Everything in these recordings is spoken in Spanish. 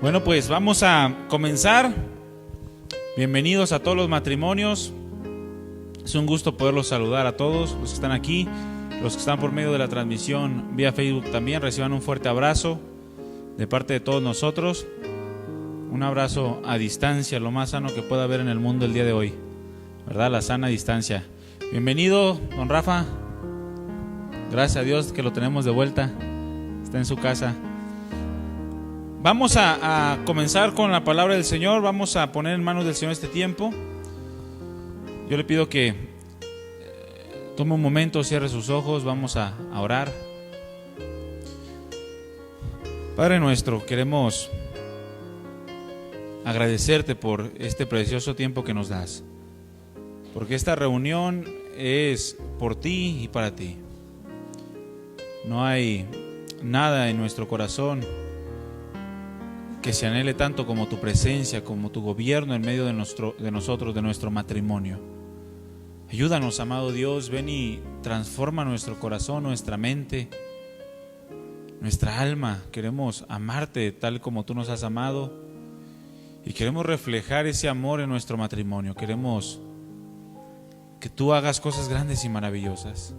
Bueno, pues vamos a comenzar. Bienvenidos a todos los matrimonios. Es un gusto poderlos saludar a todos los que están aquí, los que están por medio de la transmisión vía Facebook también. Reciban un fuerte abrazo de parte de todos nosotros. Un abrazo a distancia, lo más sano que pueda haber en el mundo el día de hoy, ¿verdad? La sana distancia. Bienvenido, don Rafa. Gracias a Dios que lo tenemos de vuelta. Está en su casa. Vamos a comenzar con la palabra del Señor. Vamos a poner en manos del Señor este tiempo. Yo le pido que tome un momento, cierre sus ojos. Vamos a orar. Padre nuestro, queremos agradecerte por este precioso tiempo que nos das, porque esta reunión es por ti y para ti. No hay nada en nuestro corazón que se anhele tanto como tu presencia, como tu gobierno en medio de nosotros, de nuestro matrimonio. Ayúdanos, amado Dios, ven y transforma nuestro corazón, nuestra mente, nuestra alma. Queremos amarte tal como tú nos has amado y queremos reflejar ese amor en nuestro matrimonio. Queremos que tú hagas cosas grandes y maravillosas.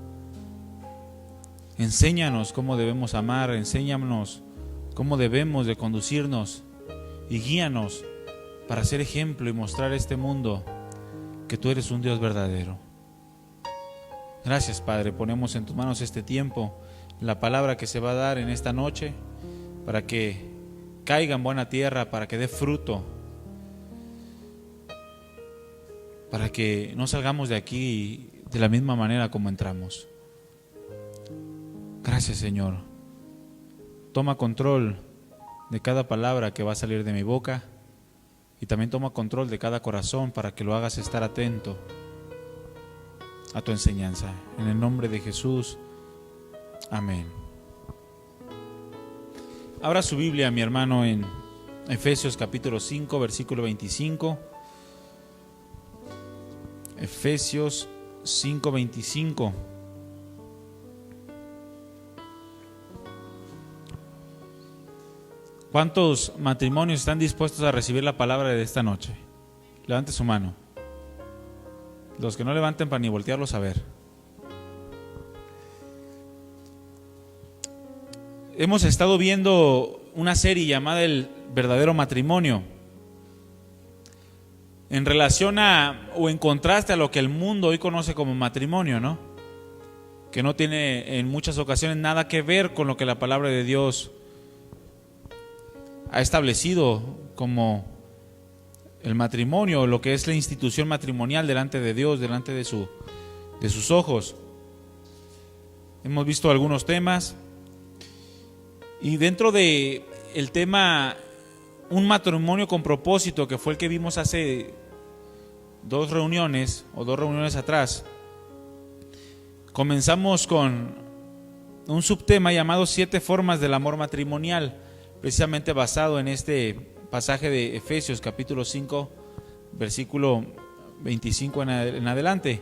Enséñanos cómo debemos amar, enséñanos cómo debemos de conducirnos y guíanos para ser ejemplo y mostrar a este mundo que tú eres un Dios verdadero. Gracias, Padre, ponemos en tus manos este tiempo, la palabra que se va a dar en esta noche, para que caiga en buena tierra, para que dé fruto, para que no salgamos de aquí de la misma manera como entramos. Gracias, Señor. Toma control de cada palabra que va a salir de mi boca y también toma control de cada corazón para que lo hagas estar atento a tu enseñanza. En el nombre de Jesús, amén. Abra su Biblia, mi hermano, en Efesios capítulo 5, versículo 25. Efesios 5, 25. ¿Cuántos matrimonios están dispuestos a recibir la palabra de esta noche? Levante su mano. Los que no levanten para ni voltearlos a ver. Hemos estado viendo una serie llamada El verdadero matrimonio, en relación a, o en contraste a lo que el mundo hoy conoce como matrimonio, ¿no? Que no tiene en muchas ocasiones nada que ver con lo que la palabra de Dios ha establecido como el matrimonio, lo que es la institución matrimonial delante de Dios, delante de sus ojos. Hemos visto algunos temas y dentro de el tema un matrimonio con propósito, que fue el que vimos hace dos reuniones atrás, comenzamos con un subtema llamado 7 formas del amor matrimonial, precisamente basado en este pasaje de Efesios capítulo 5, versículo 25 en adelante.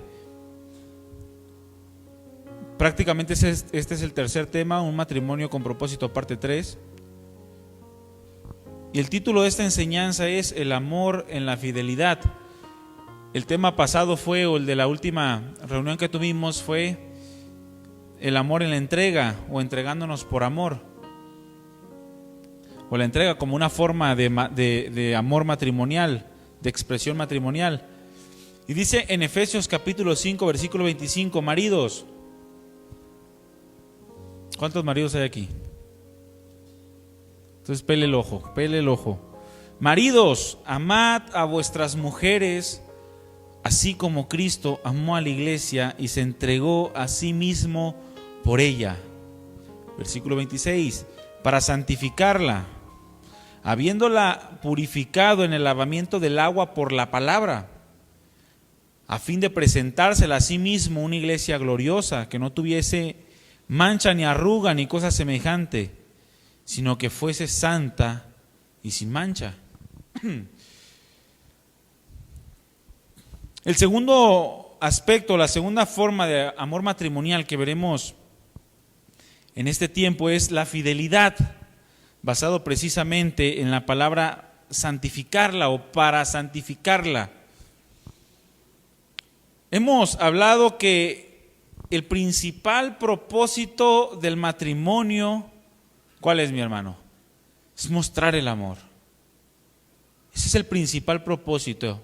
Prácticamente este es el tercer tema, un matrimonio con propósito, parte 3. Y el título de esta enseñanza es El amor en la fidelidad. El tema pasado fue, o el de la última reunión que tuvimos, fue el amor en la entrega, o entregándonos por amor, o la entrega como una forma de amor matrimonial, de expresión matrimonial. Y dice en Efesios capítulo 5, versículo 25, maridos. ¿Cuántos maridos hay aquí? Entonces pele el ojo. Maridos, amad a vuestras mujeres, así como Cristo amó a la iglesia y se entregó a sí mismo por ella. Versículo 26, para santificarla, habiéndola purificado en el lavamiento del agua por la palabra, a fin de presentársela a sí mismo una iglesia gloriosa, que no tuviese mancha ni arruga ni cosa semejante, sino que fuese santa y sin mancha. El segundo aspecto, la segunda forma de amor matrimonial que veremos en este tiempo es la fidelidad. basado precisamente en la palabra santificarla o para santificarla. Hemos hablado que el principal propósito del matrimonio, ¿cuál es, mi hermano? Es mostrar el amor. Ese es el principal propósito.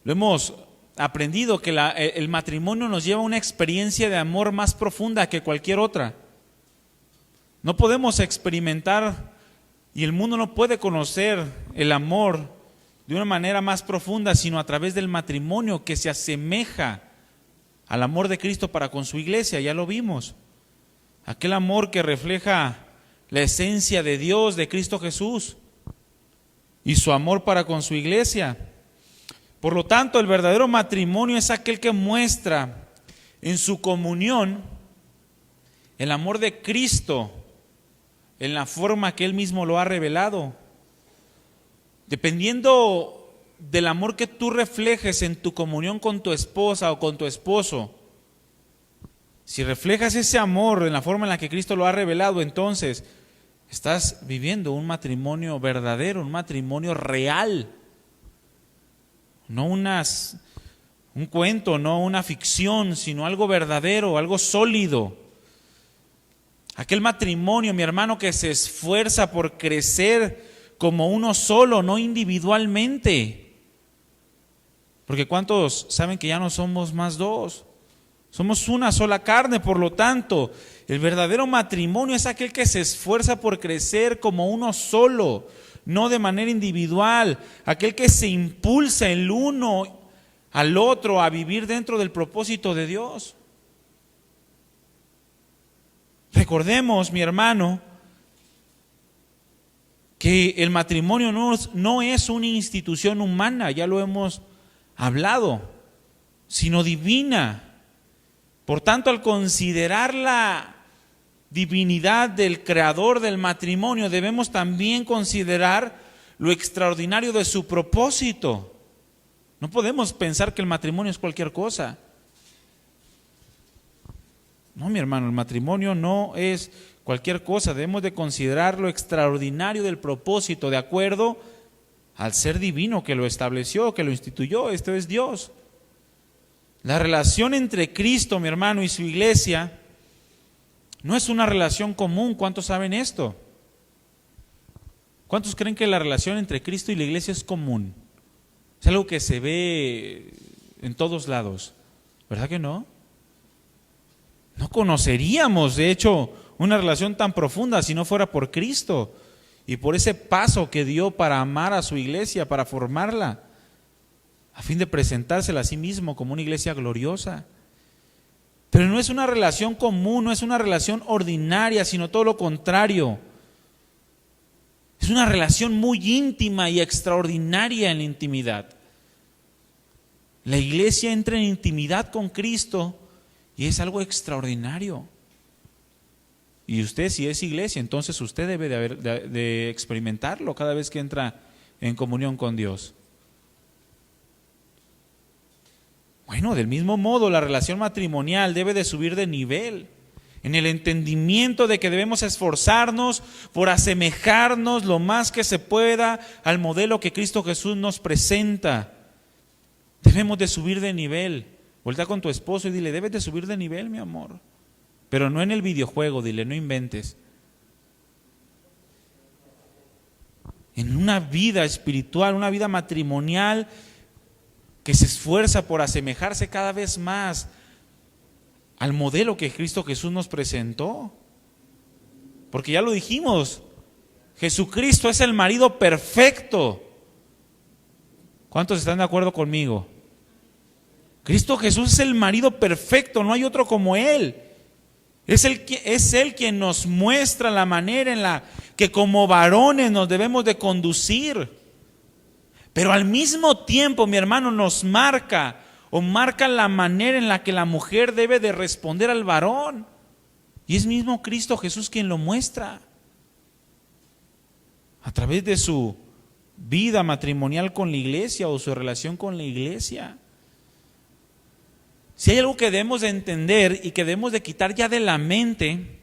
Lo hemos aprendido que el matrimonio nos lleva a una experiencia de amor más profunda que cualquier otra. No podemos experimentar y el mundo no puede conocer el amor de una manera más profunda sino a través del matrimonio que se asemeja al amor de Cristo para con su iglesia. Ya lo vimos. Aquel amor que refleja la esencia de Dios, de Cristo Jesús y su amor para con su iglesia. Por lo tanto, el verdadero matrimonio es aquel que muestra en su comunión el amor de Cristo en la forma que Él mismo lo ha revelado. Dependiendo del amor que tú reflejes en tu comunión con tu esposa o con tu esposo, si reflejas ese amor en la forma en la que Cristo lo ha revelado, entonces estás viviendo un matrimonio verdadero, un matrimonio real. No un cuento, no una ficción, sino algo verdadero, algo sólido. Aquel matrimonio, mi hermano, que se esfuerza por crecer como uno solo, no individualmente. Porque ¿cuántos saben que ya no somos más dos? Somos una sola carne, por lo tanto, el verdadero matrimonio es aquel que se esfuerza por crecer como uno solo, no de manera individual, aquel que se impulsa el uno al otro a vivir dentro del propósito de Dios. Recordemos, mi hermano, que el matrimonio no es una institución humana, ya lo hemos hablado, sino divina. Por tanto, al considerar la divinidad del creador del matrimonio, debemos también considerar lo extraordinario de su propósito. No podemos pensar que el matrimonio es cualquier cosa. No, mi hermano, el matrimonio no es cualquier cosa. Debemos de considerar lo extraordinario del propósito de acuerdo al ser divino que lo estableció, que lo instituyó. Esto es Dios. La relación entre Cristo, mi hermano, y su iglesia no es una relación común. ¿Cuántos saben esto? ¿Cuántos creen que la relación entre Cristo y la iglesia es común? Es algo que se ve en todos lados. ¿Verdad que no? No conoceríamos, de hecho, una relación tan profunda si no fuera por Cristo y por ese paso que dio para amar a su iglesia, para formarla, a fin de presentársela a sí mismo como una iglesia gloriosa. Pero no es una relación común, no es una relación ordinaria, sino todo lo contrario. Es una relación muy íntima y extraordinaria en la intimidad. La iglesia entra en intimidad con Cristo y es algo extraordinario. Y usted, si es iglesia, entonces usted debe de experimentarlo cada vez que entra en comunión con Dios. Bueno, del mismo modo, la relación matrimonial debe de subir de nivel en el entendimiento de que debemos esforzarnos por asemejarnos lo más que se pueda al modelo que Cristo Jesús nos presenta. Debemos de subir de nivel. Voltea con tu esposo y dile, debes de subir de nivel, mi amor. Pero no en el videojuego, dile, no inventes. En una vida espiritual, una vida matrimonial que se esfuerza por asemejarse cada vez más al modelo que Cristo Jesús nos presentó. Porque ya lo dijimos, Jesucristo es el marido perfecto. ¿Cuántos están de acuerdo conmigo? Cristo Jesús es el marido perfecto, no hay otro como Él. Es Él quien nos muestra la manera en la que como varones nos debemos de conducir. Pero al mismo tiempo, mi hermano, nos marca la manera en la que la mujer debe de responder al varón. Y es mismo Cristo Jesús quien lo muestra. A través de su vida matrimonial con la iglesia o su relación con la iglesia. Si hay algo que debemos de entender y que debemos de quitar ya de la mente,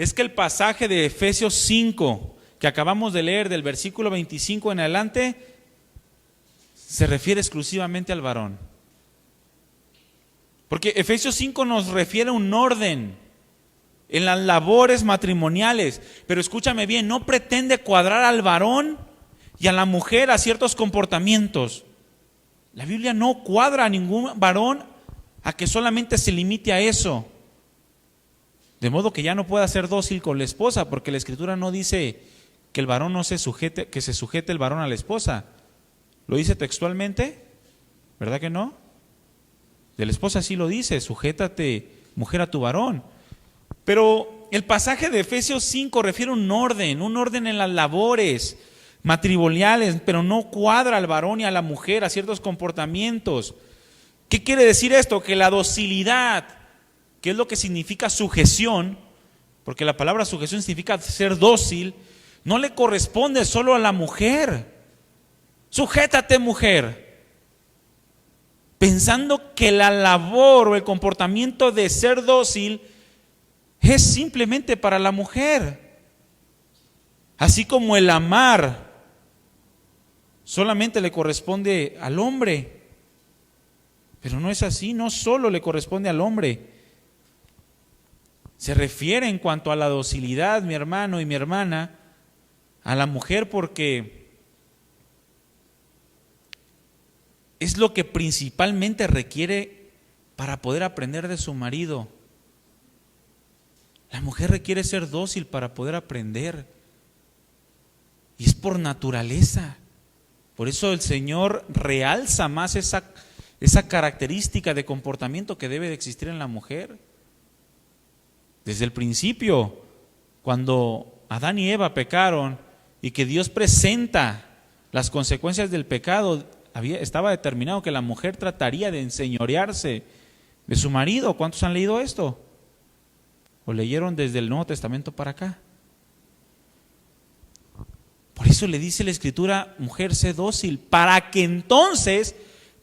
es que el pasaje de Efesios 5 que acabamos de leer del versículo 25 en adelante se refiere exclusivamente al varón. Porque Efesios 5 nos refiere a un orden en las labores matrimoniales, pero escúchame bien, no pretende cuadrar al varón y a la mujer a ciertos comportamientos. La Biblia no cuadra a ningún varón a que solamente se limite a eso. De modo que ya no pueda ser dócil con la esposa, porque la Escritura no dice que el varón no se sujete, que se sujete el varón a la esposa. ¿Lo dice textualmente? ¿Verdad que no? De la esposa sí lo dice, sujétate, mujer, a tu varón. Pero el pasaje de Efesios 5 refiere a un orden en las labores matrimoniales, pero no cuadra al varón y a la mujer a ciertos comportamientos. ¿Qué quiere decir esto? Que la docilidad, que es lo que significa sujeción, porque la palabra sujeción significa ser dócil, no le corresponde solo a la mujer. Sujétate, mujer, pensando que la labor o el comportamiento de ser dócil es simplemente para la mujer. Así como el amar solamente le corresponde al hombre. Pero no es así, no solo le corresponde al hombre. Se refiere en cuanto a la docilidad, mi hermano y mi hermana, a la mujer, porque es lo que principalmente requiere para poder aprender de su marido. La mujer requiere ser dócil para poder aprender. Y es por naturaleza. Por eso el Señor realza más esa característica de comportamiento que debe de existir en la mujer. Desde el principio, cuando Adán y Eva pecaron y que Dios presenta las consecuencias del pecado, estaba determinado que la mujer trataría de enseñorearse de su marido. ¿Cuántos han leído esto? ¿O leyeron desde el Nuevo Testamento para acá? Por eso le dice la Escritura, mujer, sé dócil, para que entonces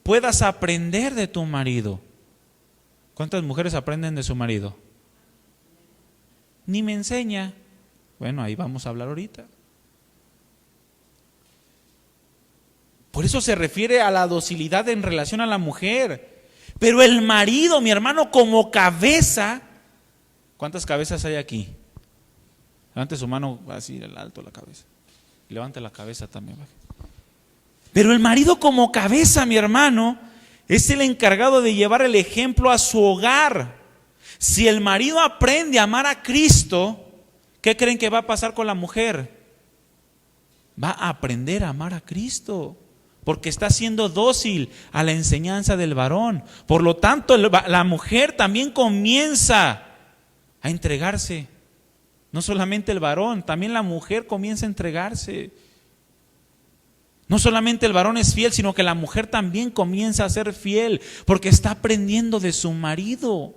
puedas aprender de tu marido. ¿Cuántas mujeres aprenden de su marido? Ni me enseña. Bueno, ahí vamos a hablar ahorita. Por eso se refiere a la docilidad en relación a la mujer. Pero el marido, mi hermano, como cabeza. ¿Cuántas cabezas hay aquí? Levante su mano así, al alto la cabeza. Levante la cabeza también. Pero el marido como cabeza, mi hermano, es el encargado de llevar el ejemplo a su hogar. Si el marido aprende a amar a Cristo, ¿qué creen que va a pasar con la mujer? Va a aprender a amar a Cristo, porque está siendo dócil a la enseñanza del varón. Por lo tanto, la mujer también comienza a entregarse. No solamente el varón, también la mujer comienza a entregarse. No solamente el varón es fiel, sino que la mujer también comienza a ser fiel, porque está aprendiendo de su marido.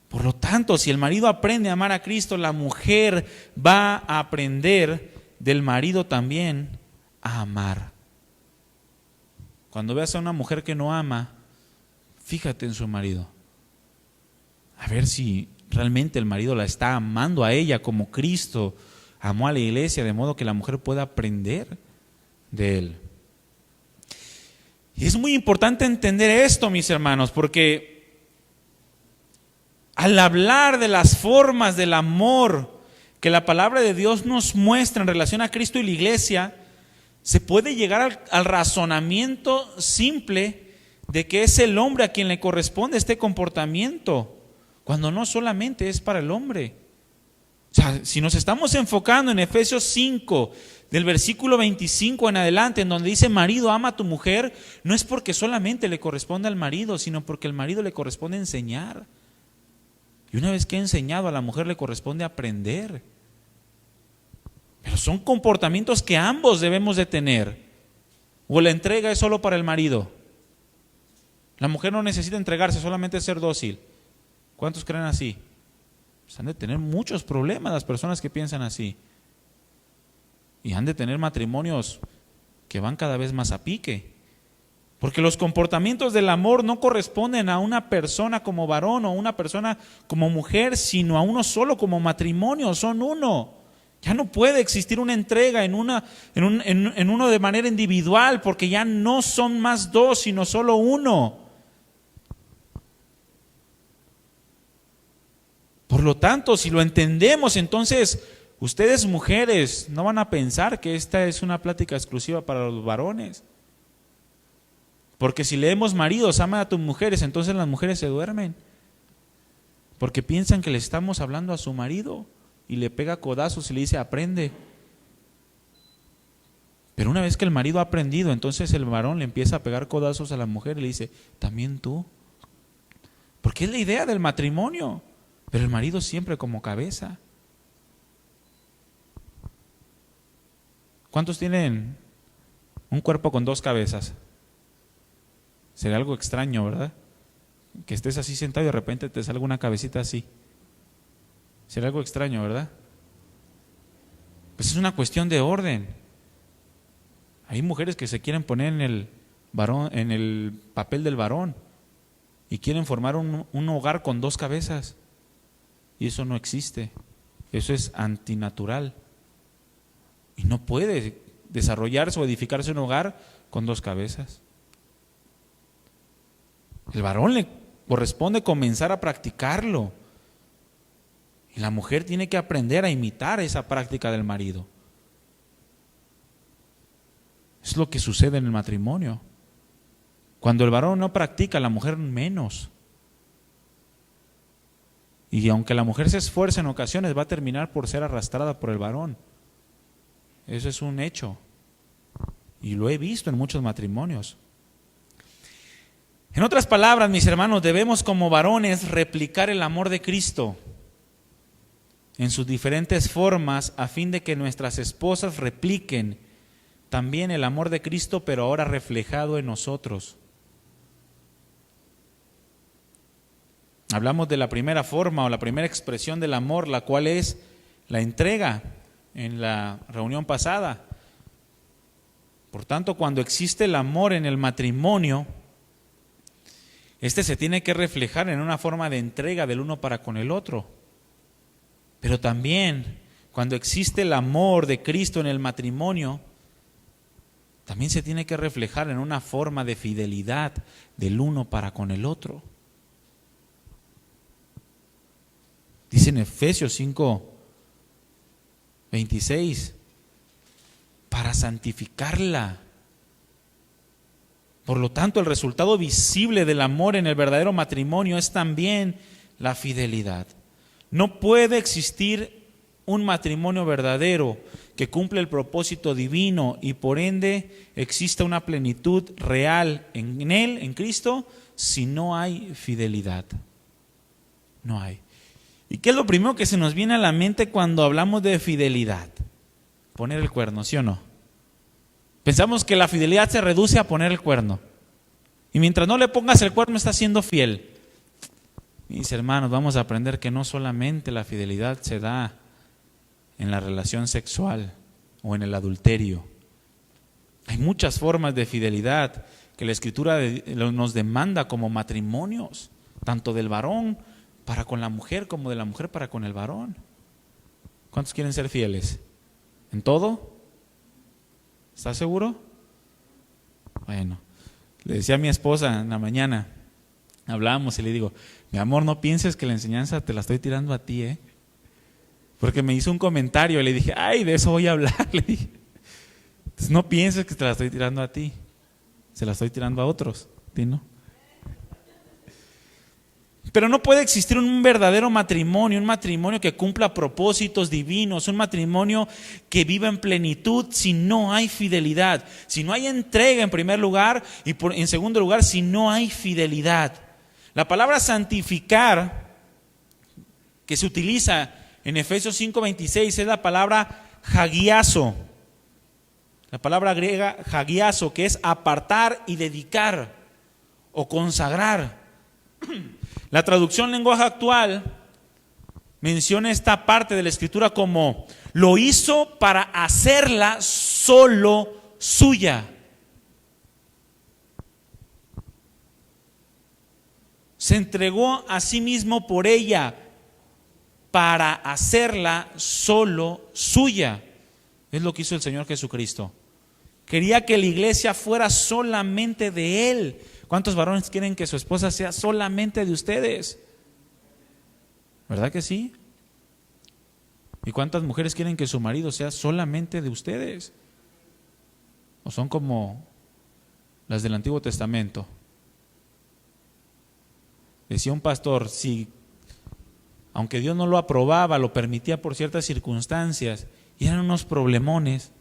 Por lo tanto, si el marido aprende a amar a Cristo, la mujer va a aprender del marido también a amar. Cuando veas a una mujer que no ama, fíjate en su marido. A ver si realmente el marido la está amando a ella como Cristo amó a la iglesia, de modo que la mujer pueda aprender de él. Y es muy importante entender esto, mis hermanos, porque al hablar de las formas del amor que la palabra de Dios nos muestra en relación a Cristo y la iglesia, se puede llegar al razonamiento simple de que es el hombre a quien le corresponde este comportamiento, cuando no solamente es para el hombre. O sea, si nos estamos enfocando en Efesios 5, del versículo 25 en adelante, en donde dice marido, ama a tu mujer, no es porque solamente le corresponde al marido, sino porque al marido le corresponde enseñar. Y una vez que ha enseñado, a la mujer le corresponde aprender. Pero son comportamientos que ambos debemos de tener. O la entrega es solo para el marido. La mujer no necesita entregarse, solamente ser dócil. ¿Cuántos creen así? Pues han de tener muchos problemas las personas que piensan así. Y han de tener matrimonios que van cada vez más a pique. Porque los comportamientos del amor no corresponden a una persona como varón o una persona como mujer, sino a uno solo como matrimonio, son uno. Ya no puede existir una entrega en uno de manera individual, porque ya no son más dos, sino solo uno. Por lo tanto, si lo entendemos, entonces ustedes mujeres no van a pensar que esta es una plática exclusiva para los varones. Porque si leemos maridos, ama a tus mujeres, entonces las mujeres se duermen. Porque piensan que le estamos hablando a su marido y le pega codazos y le dice aprende. Pero una vez que el marido ha aprendido, entonces el varón le empieza a pegar codazos a la mujer y le dice, también tú. Porque es la idea del matrimonio, pero el marido siempre como cabeza. ¿Cuántos tienen un cuerpo con dos cabezas? Sería algo extraño, ¿verdad? Que estés así sentado y de repente te salga una cabecita así. Sería algo extraño, ¿verdad? Pues es una cuestión de orden. Hay mujeres que se quieren poner en el varón, en el papel del varón y quieren formar un hogar con dos cabezas. Y eso no existe. Eso es antinatural. Y no puede desarrollarse o edificarse un hogar con dos cabezas. El varón le corresponde comenzar a practicarlo. Y la mujer tiene que aprender a imitar esa práctica del marido. Es lo que sucede en el matrimonio. Cuando el varón no practica, la mujer menos. Y aunque la mujer se esfuerce en ocasiones, va a terminar por ser arrastrada por el varón. Eso es un hecho. Y lo he visto en muchos matrimonios. En otras palabras, mis hermanos, debemos como varones replicar el amor de Cristo en sus diferentes formas a fin de que nuestras esposas repliquen también el amor de Cristo, pero ahora reflejado en nosotros. Hablamos de la primera forma o la primera expresión del amor, la cual es la entrega en la reunión pasada. Por tanto, cuando existe el amor en el matrimonio, este se tiene que reflejar en una forma de entrega del uno para con el otro. Pero también, cuando existe el amor de Cristo en el matrimonio, también se tiene que reflejar en una forma de fidelidad del uno para con el otro. Dice en Efesios 5:26, para santificarla. Por lo tanto, el resultado visible del amor en el verdadero matrimonio es también la fidelidad. No puede existir un matrimonio verdadero que cumple el propósito divino y por ende exista una plenitud real en Él, en Cristo, si no hay fidelidad. No hay. ¿Y qué es lo primero que se nos viene a la mente cuando hablamos de fidelidad? Poner el cuerno, ¿sí o no? Pensamos que la fidelidad se reduce a poner el cuerno. Y mientras no le pongas el cuerno, estás siendo fiel. Mis hermanos, vamos a aprender que no solamente la fidelidad se da en la relación sexual o en el adulterio. Hay muchas formas de fidelidad que la Escritura nos demanda como matrimonios, tanto del varón para con la mujer como de la mujer para con el varón. ¿Cuántos quieren ser fieles? ¿En todo? ¿Estás seguro? Bueno, le decía a mi esposa en la mañana, hablábamos y le digo, mi amor, no pienses que la enseñanza te la estoy tirando a ti, porque me hizo un comentario y le dije, ay, de eso voy a hablar, le dije. Entonces no pienses que te la estoy tirando a ti, se la estoy tirando a otros, ¿sí, no? Pero no puede existir un verdadero matrimonio, un matrimonio que cumpla propósitos divinos, un matrimonio que viva en plenitud si no hay fidelidad, si no hay entrega en primer lugar y en segundo lugar si no hay fidelidad. La palabra santificar que se utiliza en Efesios 5:26 es la palabra hagiazo, la palabra griega hagiazo, que es apartar y dedicar o consagrar. La traducción lenguaje actual menciona esta parte de la Escritura como lo hizo para hacerla solo suya. Se entregó a sí mismo por ella para hacerla solo suya. Es lo que hizo el Señor Jesucristo. Quería que la iglesia fuera solamente de Él. ¿Cuántos varones quieren que su esposa sea solamente de ustedes? ¿Verdad que sí? ¿Y cuántas mujeres quieren que su marido sea solamente de ustedes? ¿O son como las del Antiguo Testamento? Decía un pastor, si aunque Dios no lo aprobaba, lo permitía por ciertas circunstancias, y eran unos problemones.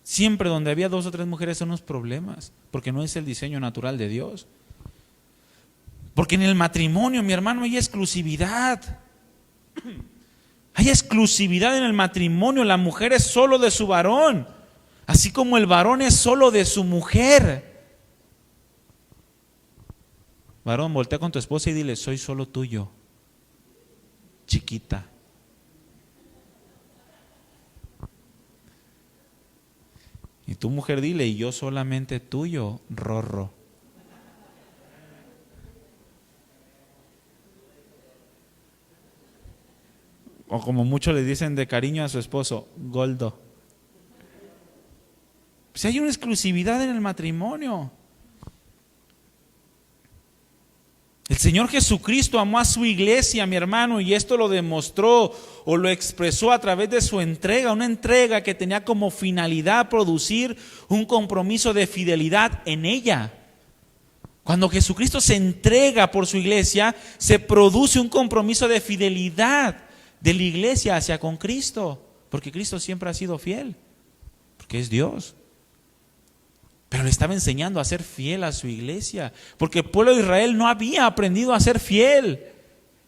Siempre donde había 2 o 3 mujeres son unos problemas, porque no es el diseño natural de Dios. Porque en el matrimonio, mi hermano, hay exclusividad. Hay exclusividad en el matrimonio. La mujer es solo de su varón, así como el varón es solo de su mujer. Varón, voltea con tu esposa y dile, soy solo tuyo, chiquita. Y tu mujer dile, y yo solamente tuyo, rorro. O como muchos le dicen de cariño a su esposo, Goldo. Pues hay una exclusividad en el matrimonio. El Señor Jesucristo amó a su iglesia, mi hermano, y esto lo demostró o lo expresó a través de su entrega, una entrega que tenía como finalidad producir un compromiso de fidelidad en ella. Cuando Jesucristo se entrega por su iglesia, se produce un compromiso de fidelidad de la iglesia hacia con Cristo, porque Cristo siempre ha sido fiel, porque es Dios. Pero le estaba enseñando a ser fiel a su iglesia, porque el pueblo de Israel no había aprendido a ser fiel.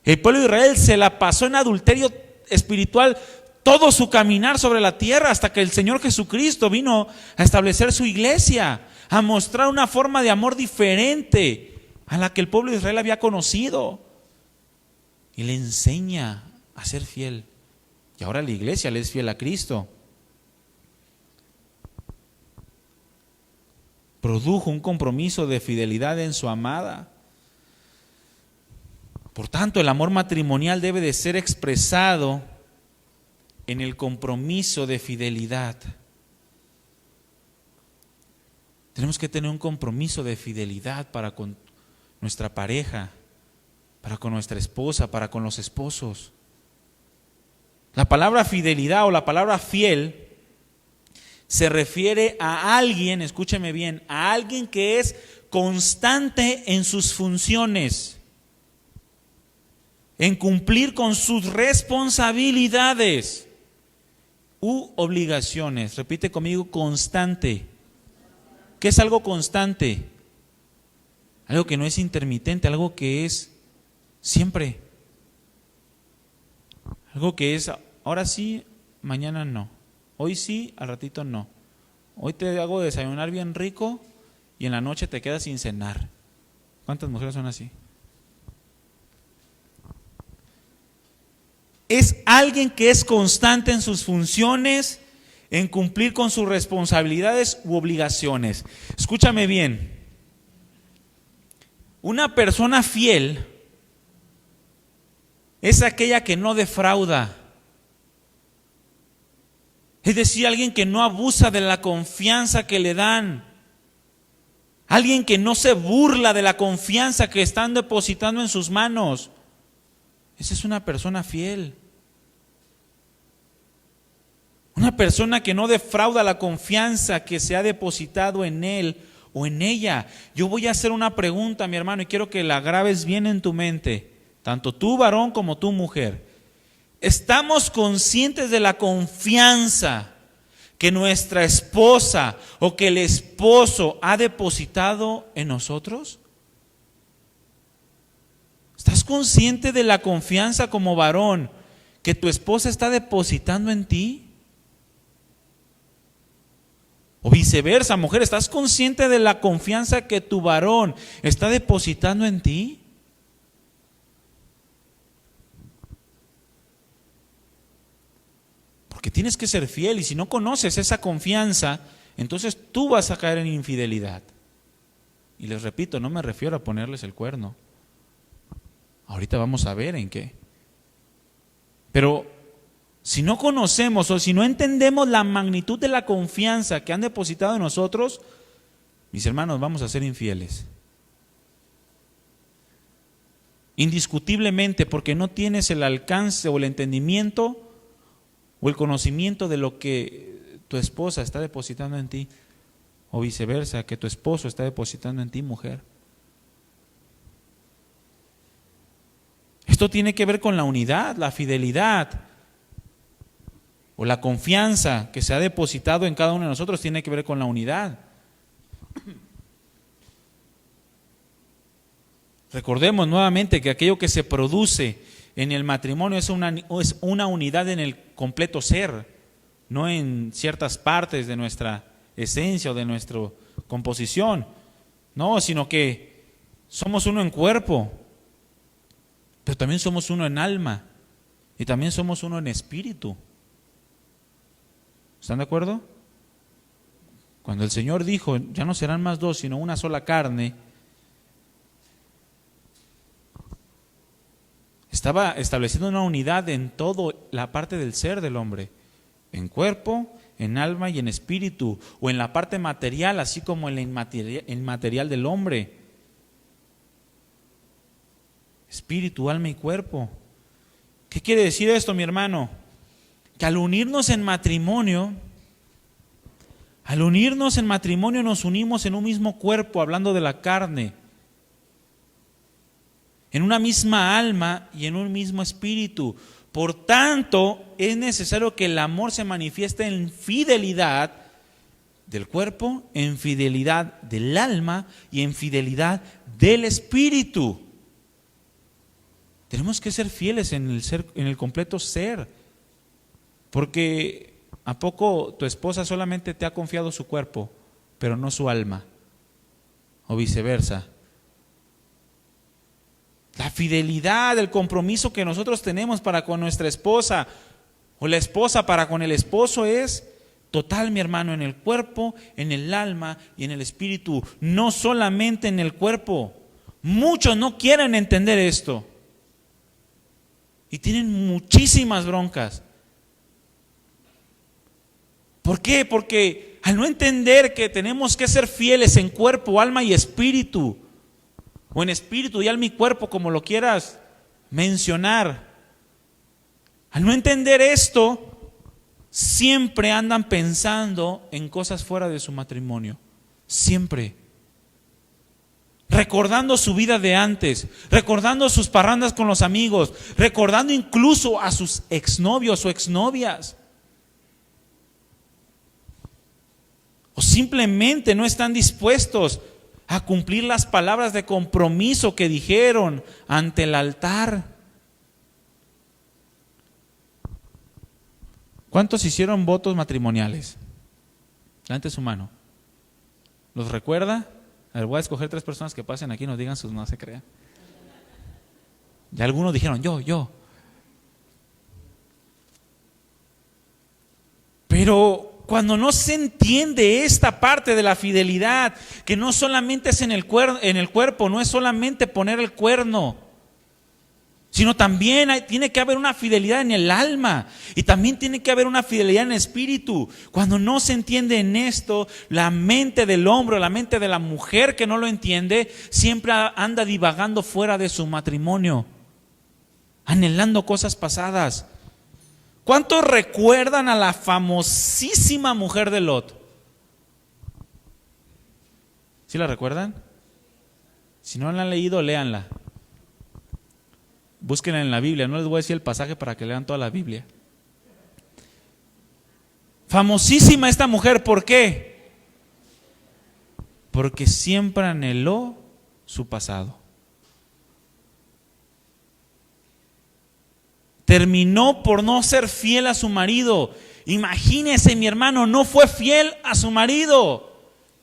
El pueblo de Israel se la pasó en adulterio espiritual todo su caminar sobre la tierra, hasta que el Señor Jesucristo vino a establecer su iglesia, a mostrar una forma de amor diferente a la que el pueblo de Israel había conocido. Y le enseña a ser fiel. Y ahora la iglesia le es fiel a Cristo. Produjo un compromiso de fidelidad en su amada. Por tanto, el amor matrimonial debe de ser expresado en el compromiso de fidelidad. Tenemos que tener un compromiso de fidelidad para con nuestra pareja, para con nuestra esposa, para con los esposos. La palabra fidelidad o la palabra fiel se refiere a alguien, escúcheme bien, a alguien que es constante en sus funciones, en cumplir con sus responsabilidades u obligaciones. Repite conmigo, constante. ¿Qué es algo constante? Algo que no es intermitente, algo que es siempre. Algo que es ahora sí, mañana no. Hoy sí, al ratito no. Hoy te hago desayunar bien rico y en la noche te quedas sin cenar. ¿Cuántas mujeres son así? Es alguien que es constante en sus funciones, en cumplir con sus responsabilidades u obligaciones. Escúchame bien. Una persona fiel es aquella que no defrauda. Es decir, alguien que no abusa de la confianza que le dan. Alguien que no se burla de la confianza que están depositando en sus manos. Esa es una persona fiel. Una persona que no defrauda la confianza que se ha depositado en él o en ella. Yo voy a hacer una pregunta, mi hermano, y quiero que la grabes bien en tu mente. Tanto tú, varón, como tú, mujer. ¿Estamos conscientes de la confianza que nuestra esposa o que el esposo ha depositado en nosotros? ¿Estás consciente de la confianza como varón que tu esposa está depositando en ti? O viceversa, mujer, ¿estás consciente de la confianza que tu varón está depositando en ti? Porque tienes que ser fiel, y si no conoces esa confianza, entonces tú vas a caer en infidelidad. Y les repito, no me refiero a ponerles el cuerno. Ahorita vamos a ver en qué. Pero si no conocemos o si no entendemos la magnitud de la confianza que han depositado en nosotros, mis hermanos, vamos a ser infieles. Indiscutiblemente, porque no tienes el alcance o el entendimiento o el conocimiento de lo que tu esposa está depositando en ti, o viceversa, que tu esposo está depositando en ti, mujer. Esto tiene que ver con la unidad, la fidelidad o la confianza que se ha depositado en cada uno de nosotros, tiene que ver con la unidad. Recordemos nuevamente que aquello que se produce en el matrimonio es una unidad en el completo ser, no en ciertas partes de nuestra esencia o de nuestra composición, no, sino que somos uno en cuerpo, pero también somos uno en alma y también somos uno en espíritu. ¿Están de acuerdo? Cuando el Señor dijo, ya no serán más dos, sino una sola carne, estaba estableciendo una unidad en toda la parte del ser del hombre, en cuerpo, en alma y en espíritu, o en la parte material, así como en la inmaterial del hombre. Espíritu, alma y cuerpo. ¿Qué quiere decir esto, mi hermano? Que al unirnos en matrimonio nos unimos en un mismo cuerpo, hablando de la carne, en una misma alma y en un mismo espíritu. Por tanto, es necesario que el amor se manifieste en fidelidad del cuerpo, en fidelidad del alma y en fidelidad del espíritu. Tenemos que ser fieles en el completo ser, porque ¿a poco tu esposa solamente te ha confiado su cuerpo, pero no su alma? O viceversa. La fidelidad, el compromiso que nosotros tenemos para con nuestra esposa o la esposa para con el esposo es total, mi hermano, en el cuerpo, en el alma y en el espíritu, no solamente en el cuerpo. Muchos no quieren entender esto y tienen muchísimas broncas. ¿Por qué? Porque al no entender que tenemos que ser fieles en cuerpo, alma y espíritu, o en espíritu y alma y cuerpo, como lo quieras mencionar, al no entender esto, siempre andan pensando en cosas fuera de su matrimonio, siempre. Recordando su vida de antes, recordando sus parrandas con los amigos, recordando incluso a sus exnovios o exnovias. O simplemente no están dispuestos a cumplir las palabras de compromiso que dijeron ante el altar. ¿Cuántos hicieron votos matrimoniales? Levante su mano. ¿Los recuerda? A ver, voy a escoger 3 personas que pasen aquí y nos digan sus, no se crean. Ya algunos dijeron, yo. Pero cuando no se entiende esta parte de la fidelidad, que no solamente es en el cuerpo, no es solamente poner el cuerno, sino también tiene que haber una fidelidad en el alma y también tiene que haber una fidelidad en el espíritu. Cuando no se entiende en esto, la mente del hombre, la mente de la mujer que no lo entiende, siempre anda divagando fuera de su matrimonio, anhelando cosas pasadas. ¿Cuántos recuerdan a la famosísima mujer de Lot? ¿Sí la recuerdan? Si no la han leído, léanla. Búsquenla en la Biblia, no les voy a decir el pasaje para que lean toda la Biblia. Famosísima esta mujer, ¿por qué? Porque siempre anheló su pasado. Terminó por no ser fiel a su marido. Imagínese, mi hermano, no fue fiel a su marido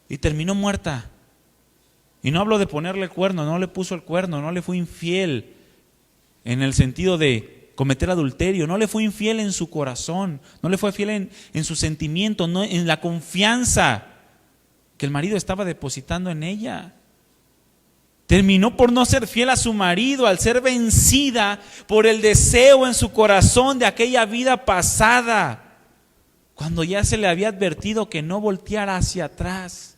y terminó muerta. Y no hablo de ponerle el cuerno, no le puso el cuerno, no le fue infiel en el sentido de cometer adulterio, no le fue infiel en su corazón, no le fue fiel en sus sentimientos, no, en la confianza que el marido estaba depositando en ella. Terminó por no ser fiel a su marido al ser vencida por el deseo en su corazón de aquella vida pasada, cuando ya se le había advertido que no volteara hacia atrás.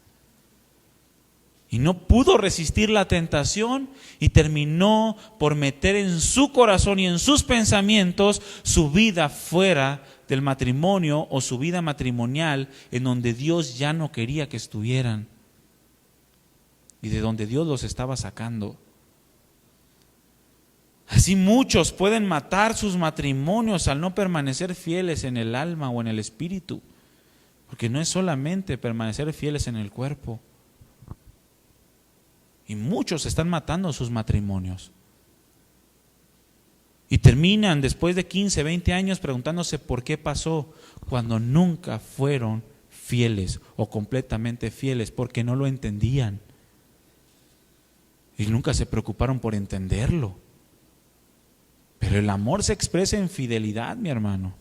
Y no pudo resistir la tentación y terminó por meter en su corazón y en sus pensamientos su vida fuera del matrimonio o su vida matrimonial en donde Dios ya no quería que estuvieran y de donde Dios los estaba sacando. Así muchos pueden matar sus matrimonios al no permanecer fieles en el alma o en el espíritu, porque no es solamente permanecer fieles en el cuerpo. Y muchos están matando sus matrimonios. Y terminan después de 15, 20 años preguntándose por qué pasó, cuando nunca fueron fieles o completamente fieles, porque no lo entendían. Y nunca se preocuparon por entenderlo. Pero el amor se expresa en fidelidad, mi hermano.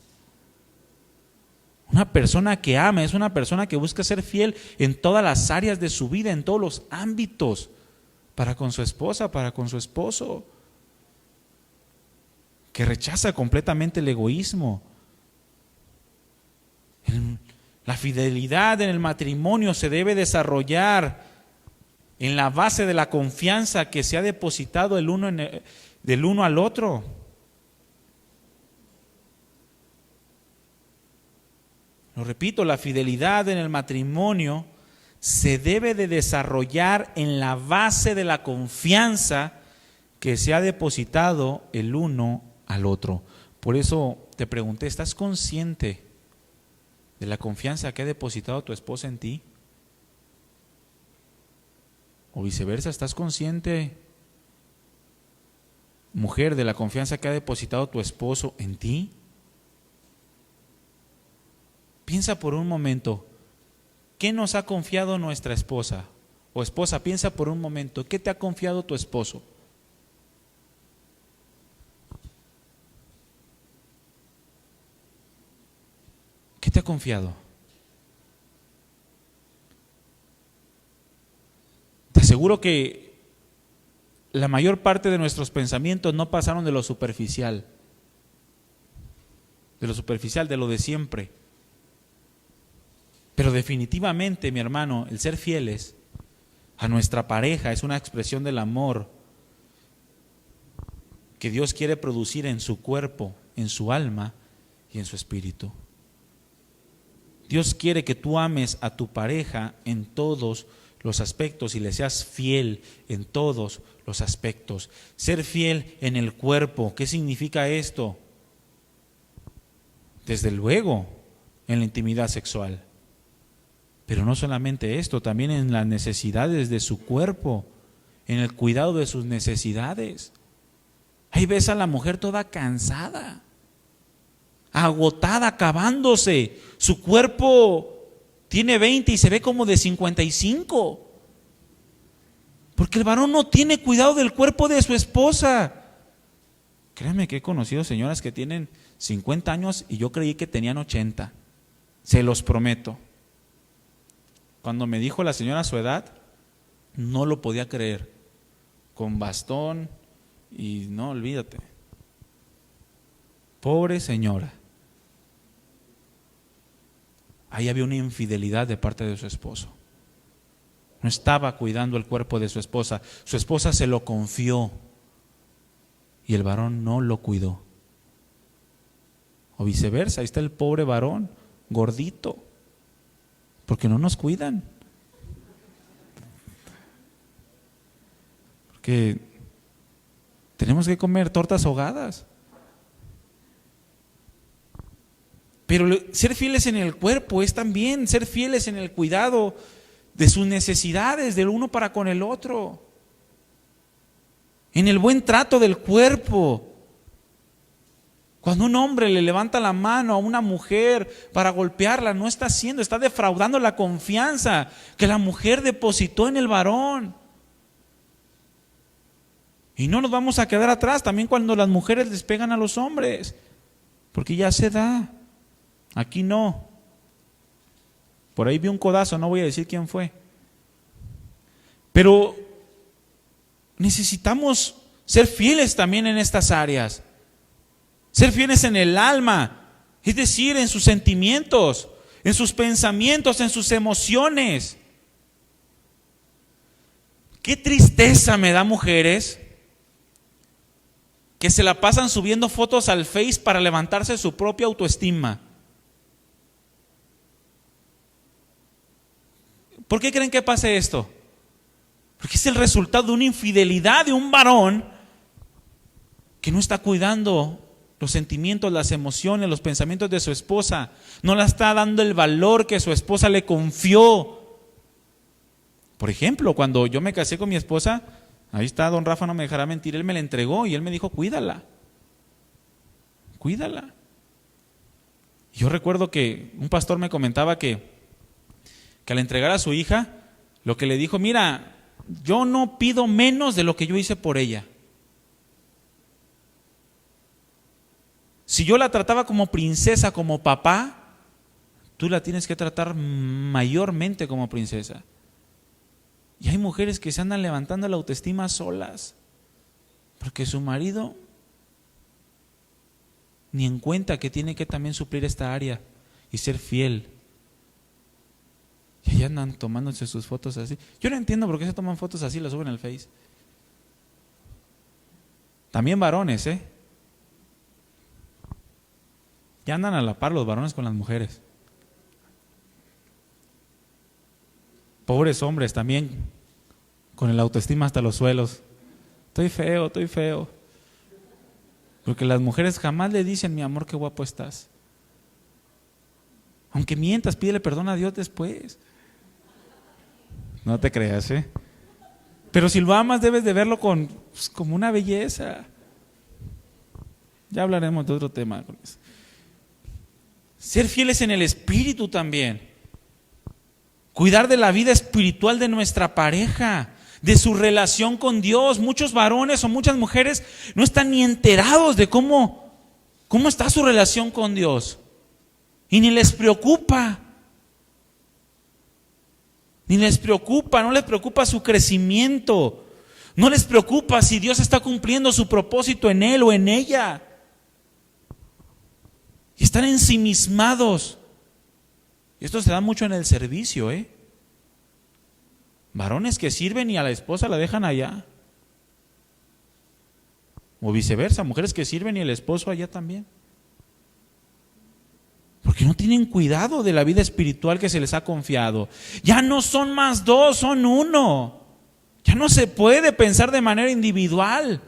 Una persona que ama es una persona que busca ser fiel en todas las áreas de su vida, en todos los ámbitos, para con su esposa, para con su esposo, que rechaza completamente el egoísmo. La fidelidad en el matrimonio se debe desarrollar en la base de la confianza que se ha depositado del uno al otro. Lo repito, la fidelidad en el matrimonio se debe de desarrollar en la base de la confianza que se ha depositado el uno al otro. Por eso te pregunté, ¿estás consciente de la confianza que ha depositado tu esposa en ti? O viceversa, ¿estás consciente, mujer, de la confianza que ha depositado tu esposo en ti? Piensa por un momento, ¿qué nos ha confiado nuestra esposa? O esposa, piensa por un momento, ¿qué te ha confiado tu esposo? ¿Qué te ha confiado? Te aseguro que la mayor parte de nuestros pensamientos no pasaron de lo superficial, de lo de siempre. Pero definitivamente, mi hermano, el ser fieles a nuestra pareja es una expresión del amor que Dios quiere producir en su cuerpo, en su alma y en su espíritu. Dios quiere que tú ames a tu pareja en todos los aspectos y le seas fiel en todos los aspectos. Ser fiel en el cuerpo, ¿qué significa esto? Desde luego, en la intimidad sexual. Pero no solamente esto, también en las necesidades de su cuerpo, en el cuidado de sus necesidades. Ahí ves a la mujer toda cansada, agotada, acabándose. Su cuerpo tiene 20 y se ve como de 55. Porque el varón no tiene cuidado del cuerpo de su esposa. Créanme que he conocido señoras que tienen 50 años y yo creí que tenían 80. Se los prometo. Cuando me dijo la señora su edad, no lo podía creer. Con bastón y no, olvídate. Pobre señora. Ahí había una infidelidad de parte de su esposo. No estaba cuidando el cuerpo de su esposa. Su esposa se lo confió y el varón no lo cuidó. O viceversa, ahí está el pobre varón, gordito, porque no nos cuidan. Porque tenemos que comer tortas ahogadas. Pero ser fieles en el cuerpo es también ser fieles en el cuidado de sus necesidades del uno para con el otro. En el buen trato del cuerpo. Cuando un hombre le levanta la mano a una mujer para golpearla, no está haciendo, está defraudando la confianza que la mujer depositó en el varón. Y no nos vamos a quedar atrás también cuando las mujeres les pegan a los hombres, porque ya se da. Aquí no. Por ahí vi un codazo, no voy a decir quién fue. Pero necesitamos ser fieles también en estas áreas. Ser fieles en el alma, es decir, en sus sentimientos, en sus pensamientos, en sus emociones. Qué tristeza me da, mujeres, que se la pasan subiendo fotos al Face para levantarse su propia autoestima. ¿Por qué creen que pase esto? Porque es el resultado de una infidelidad de un varón que no está cuidando los sentimientos, las emociones, los pensamientos de su esposa. No le está dando el valor que su esposa le confió. Por ejemplo, cuando yo me casé con mi esposa, ahí está, don Rafa no me dejará mentir, él me la entregó y él me dijo, cuídala. Cuídala. Yo recuerdo que un pastor me comentaba que al entregar a su hija, lo que le dijo, mira, yo no pido menos de lo que yo hice por ella. Si yo la trataba como princesa, como papá, tú la tienes que tratar mayormente como princesa. Y hay mujeres que se andan levantando la autoestima solas, porque su marido ni en cuenta que tiene que también suplir esta área y ser fiel. Y allá andan tomándose sus fotos así. Yo no entiendo por qué se toman fotos así y las suben al Face. También varones, ya andan a la par los varones con las mujeres. Pobres hombres también, con el autoestima hasta los suelos. Estoy feo. Porque las mujeres jamás le dicen, mi amor, qué guapo estás. Aunque mientas, pídele perdón a Dios después. No te creas, Pero si lo amas, debes de verlo como una belleza. Ya hablaremos de otro tema con eso. Ser fieles en el espíritu también. Cuidar de la vida espiritual de nuestra pareja, de su relación con Dios. Muchos varones o muchas mujeres no están ni enterados de cómo está su relación con Dios. Y ni les preocupa. No les preocupa su crecimiento. No les preocupa si Dios está cumpliendo su propósito en él o en ella. Y están ensimismados. Y esto se da mucho en el servicio, Varones que sirven y a la esposa la dejan allá. O viceversa, mujeres que sirven y el esposo allá también. Porque no tienen cuidado de la vida espiritual que se les ha confiado. Ya no son más dos, son uno. Ya no se puede pensar de manera individual.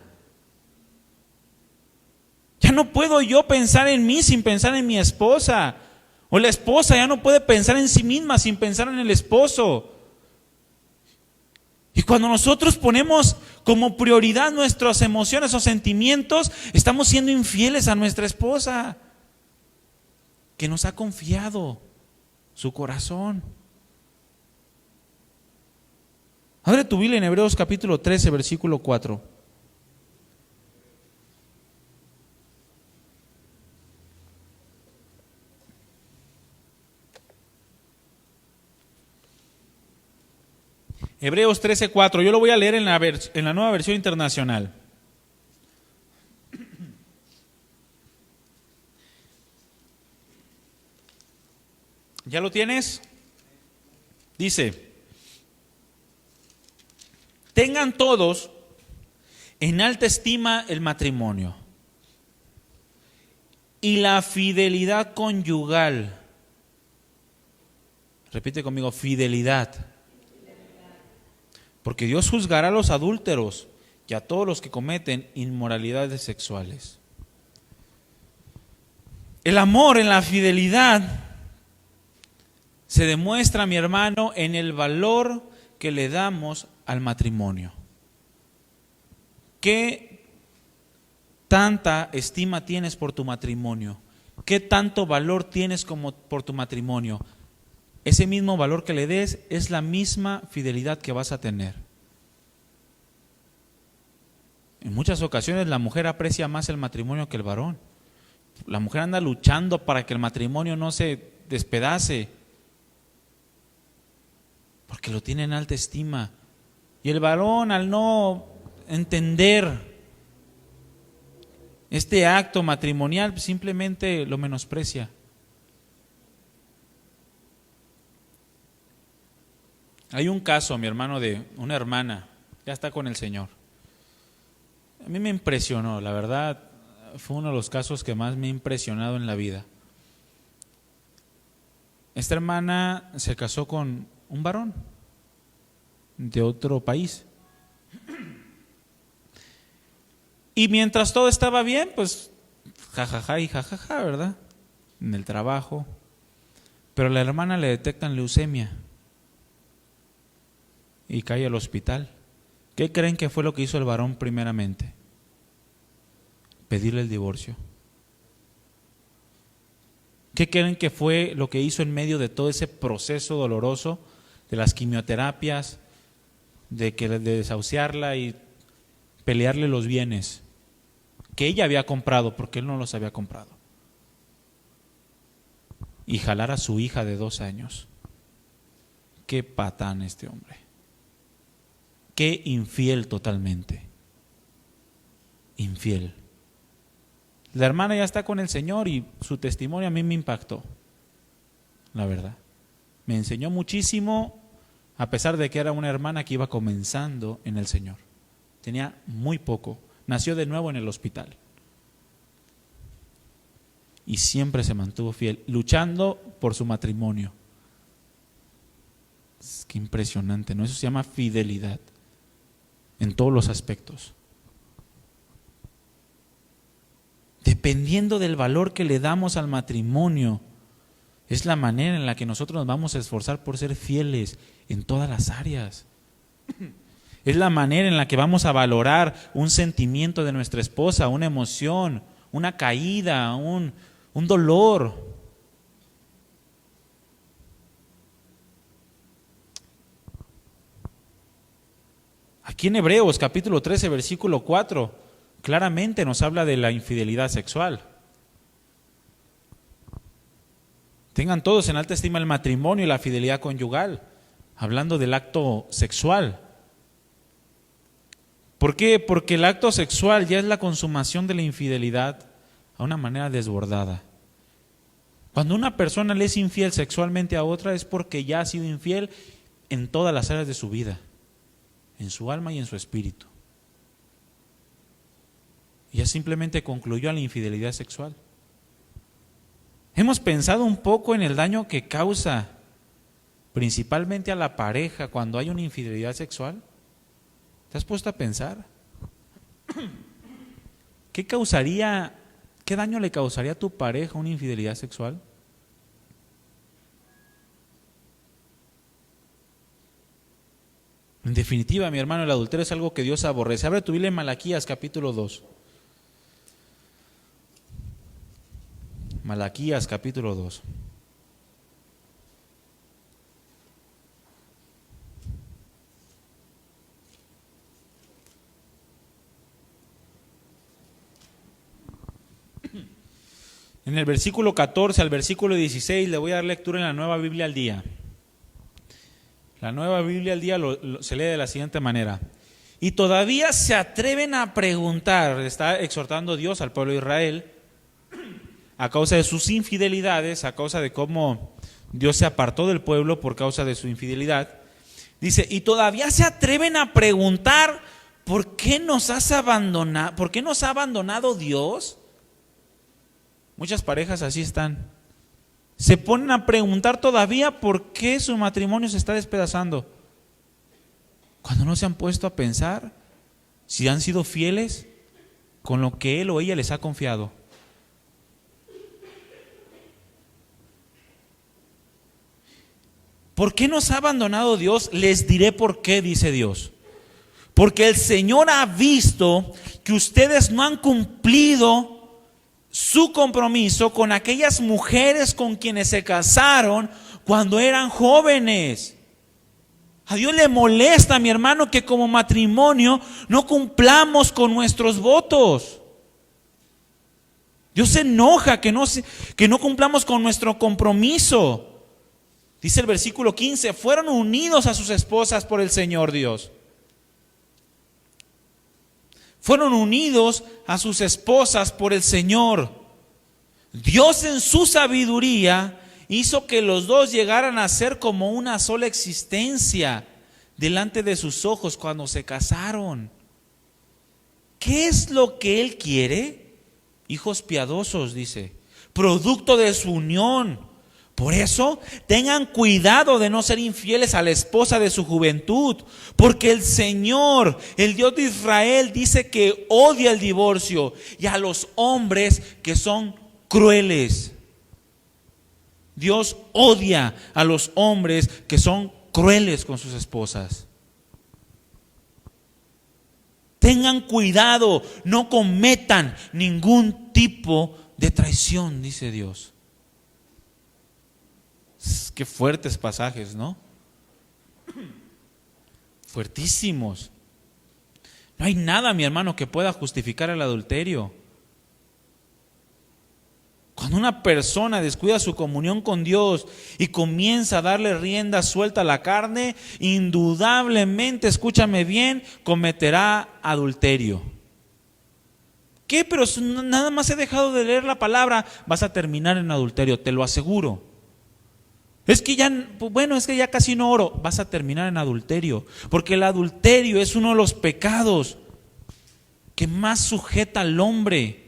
Ya no puedo yo pensar en mí sin pensar en mi esposa. O la esposa ya no puede pensar en sí misma sin pensar en el esposo. Y cuando nosotros ponemos como prioridad nuestras emociones o sentimientos, estamos siendo infieles a nuestra esposa, que nos ha confiado su corazón. Abre tu Biblia en Hebreos capítulo 13, versículo 4. Hebreos 13:4, yo lo voy a leer en la Nueva Versión Internacional. ¿Ya lo tienes? Dice, tengan todos en alta estima el matrimonio y la fidelidad conyugal. Repite conmigo, fidelidad. Porque Dios juzgará a los adúlteros y a todos los que cometen inmoralidades sexuales. El amor en la fidelidad se demuestra, mi hermano, en el valor que le damos al matrimonio. ¿Qué tanta estima tienes por tu matrimonio? ¿Qué tanto valor tienes por tu matrimonio? Ese mismo valor que le des es la misma fidelidad que vas a tener. En muchas ocasiones la mujer aprecia más el matrimonio que el varón. La mujer anda luchando para que el matrimonio no se despedace, porque lo tiene en alta estima. Y el varón, al no entender este acto matrimonial, simplemente lo menosprecia. Hay un caso, mi hermano, de una hermana, ya está con el Señor. A mí me impresionó, la verdad, fue uno de los casos que más me ha impresionado en la vida. Esta hermana se casó con un varón de otro país. Y mientras todo estaba bien, pues jajaja y jajaja, ¿verdad? En el trabajo. Pero a la hermana le detectan leucemia y cae al hospital. ¿Qué creen que fue lo que hizo el varón primeramente? Pedirle el divorcio. ¿Qué creen que fue lo que hizo en medio de todo ese proceso doloroso de las quimioterapias, de desahuciarla y pelearle los bienes que ella había comprado porque él no los había comprado? Y jalar a su hija de 2 años. Qué patán este hombre. Qué infiel totalmente. Infiel. La hermana ya está con el Señor y su testimonio a mí me impactó. La verdad. Me enseñó muchísimo, a pesar de que era una hermana que iba comenzando en el Señor. Tenía muy poco. Nació de nuevo en el hospital. Y siempre se mantuvo fiel, luchando por su matrimonio. Qué impresionante, ¿no? Eso se llama fidelidad en todos los aspectos. Dependiendo del valor que le damos al matrimonio, es la manera en la que nosotros nos vamos a esforzar por ser fieles en todas las áreas. Es la manera en la que vamos a valorar un sentimiento de nuestra esposa, una emoción, una caída, un dolor. Aquí en Hebreos capítulo 13, versículo 4, claramente nos habla de la infidelidad sexual. Tengan todos en alta estima el matrimonio y la fidelidad conyugal, hablando del acto sexual. ¿Por qué? Porque el acto sexual ya es la consumación de la infidelidad a una manera desbordada. Cuando una persona le es infiel sexualmente a otra es porque ya ha sido infiel en todas las áreas de su vida, en su alma y en su espíritu. Y ya simplemente concluyó a la infidelidad sexual. Hemos pensado un poco en el daño que causa principalmente a la pareja cuando hay una infidelidad sexual. ¿Te has puesto a pensar? ¿Qué daño le causaría a tu pareja una infidelidad sexual? En definitiva, mi hermano, el adulterio es algo que Dios aborrece. Abre tu Biblia en Malaquías capítulo 2. Malaquías capítulo 2. En el versículo 14 al versículo 16 le voy a dar lectura en la Nueva Biblia al Día. La Nueva Biblia al Día se lee de la siguiente manera. Y todavía se atreven a preguntar, está exhortando Dios al pueblo de Israel, a causa de sus infidelidades, a causa de cómo Dios se apartó del pueblo por causa de su infidelidad. Dice, y todavía se atreven a preguntar, ¿por qué nos ha abandonado Dios? Muchas parejas así están. Se ponen a preguntar todavía por qué su matrimonio se está despedazando, cuando no se han puesto a pensar si han sido fieles con lo que él o ella les ha confiado. ¿Por qué nos ha abandonado Dios? Les diré por qué, dice Dios. Porque el Señor ha visto que ustedes no han cumplido su compromiso con aquellas mujeres con quienes se casaron cuando eran jóvenes. A Dios le molesta, mi hermano, que como matrimonio no cumplamos con nuestros votos. Dios se enoja que no cumplamos con nuestro compromiso. Dice el versículo 15, fueron unidos a sus esposas por el Señor Dios. Fueron unidos a sus esposas por el Señor. Dios en su sabiduría hizo que los dos llegaran a ser como una sola existencia delante de sus ojos cuando se casaron. ¿Qué es lo que Él quiere? Hijos piadosos, dice, producto de su unión. Por eso, tengan cuidado de no ser infieles a la esposa de su juventud, porque el Señor, el Dios de Israel, dice que odia el divorcio y a los hombres que son crueles. Dios odia a los hombres que son crueles con sus esposas. Tengan cuidado, no cometan ningún tipo de traición, dice Dios. Qué fuertes pasajes, ¿no? Fuertísimos. No hay nada, mi hermano, que pueda justificar el adulterio. Cuando una persona descuida su comunión con Dios y comienza a darle rienda suelta a la carne, indudablemente, escúchame bien, cometerá adulterio. ¿Qué? Pero nada más he dejado de leer la palabra, vas a terminar en adulterio, te lo aseguro. Es que ya casi no oro, vas a terminar en adulterio, porque el adulterio es uno de los pecados que más sujeta al hombre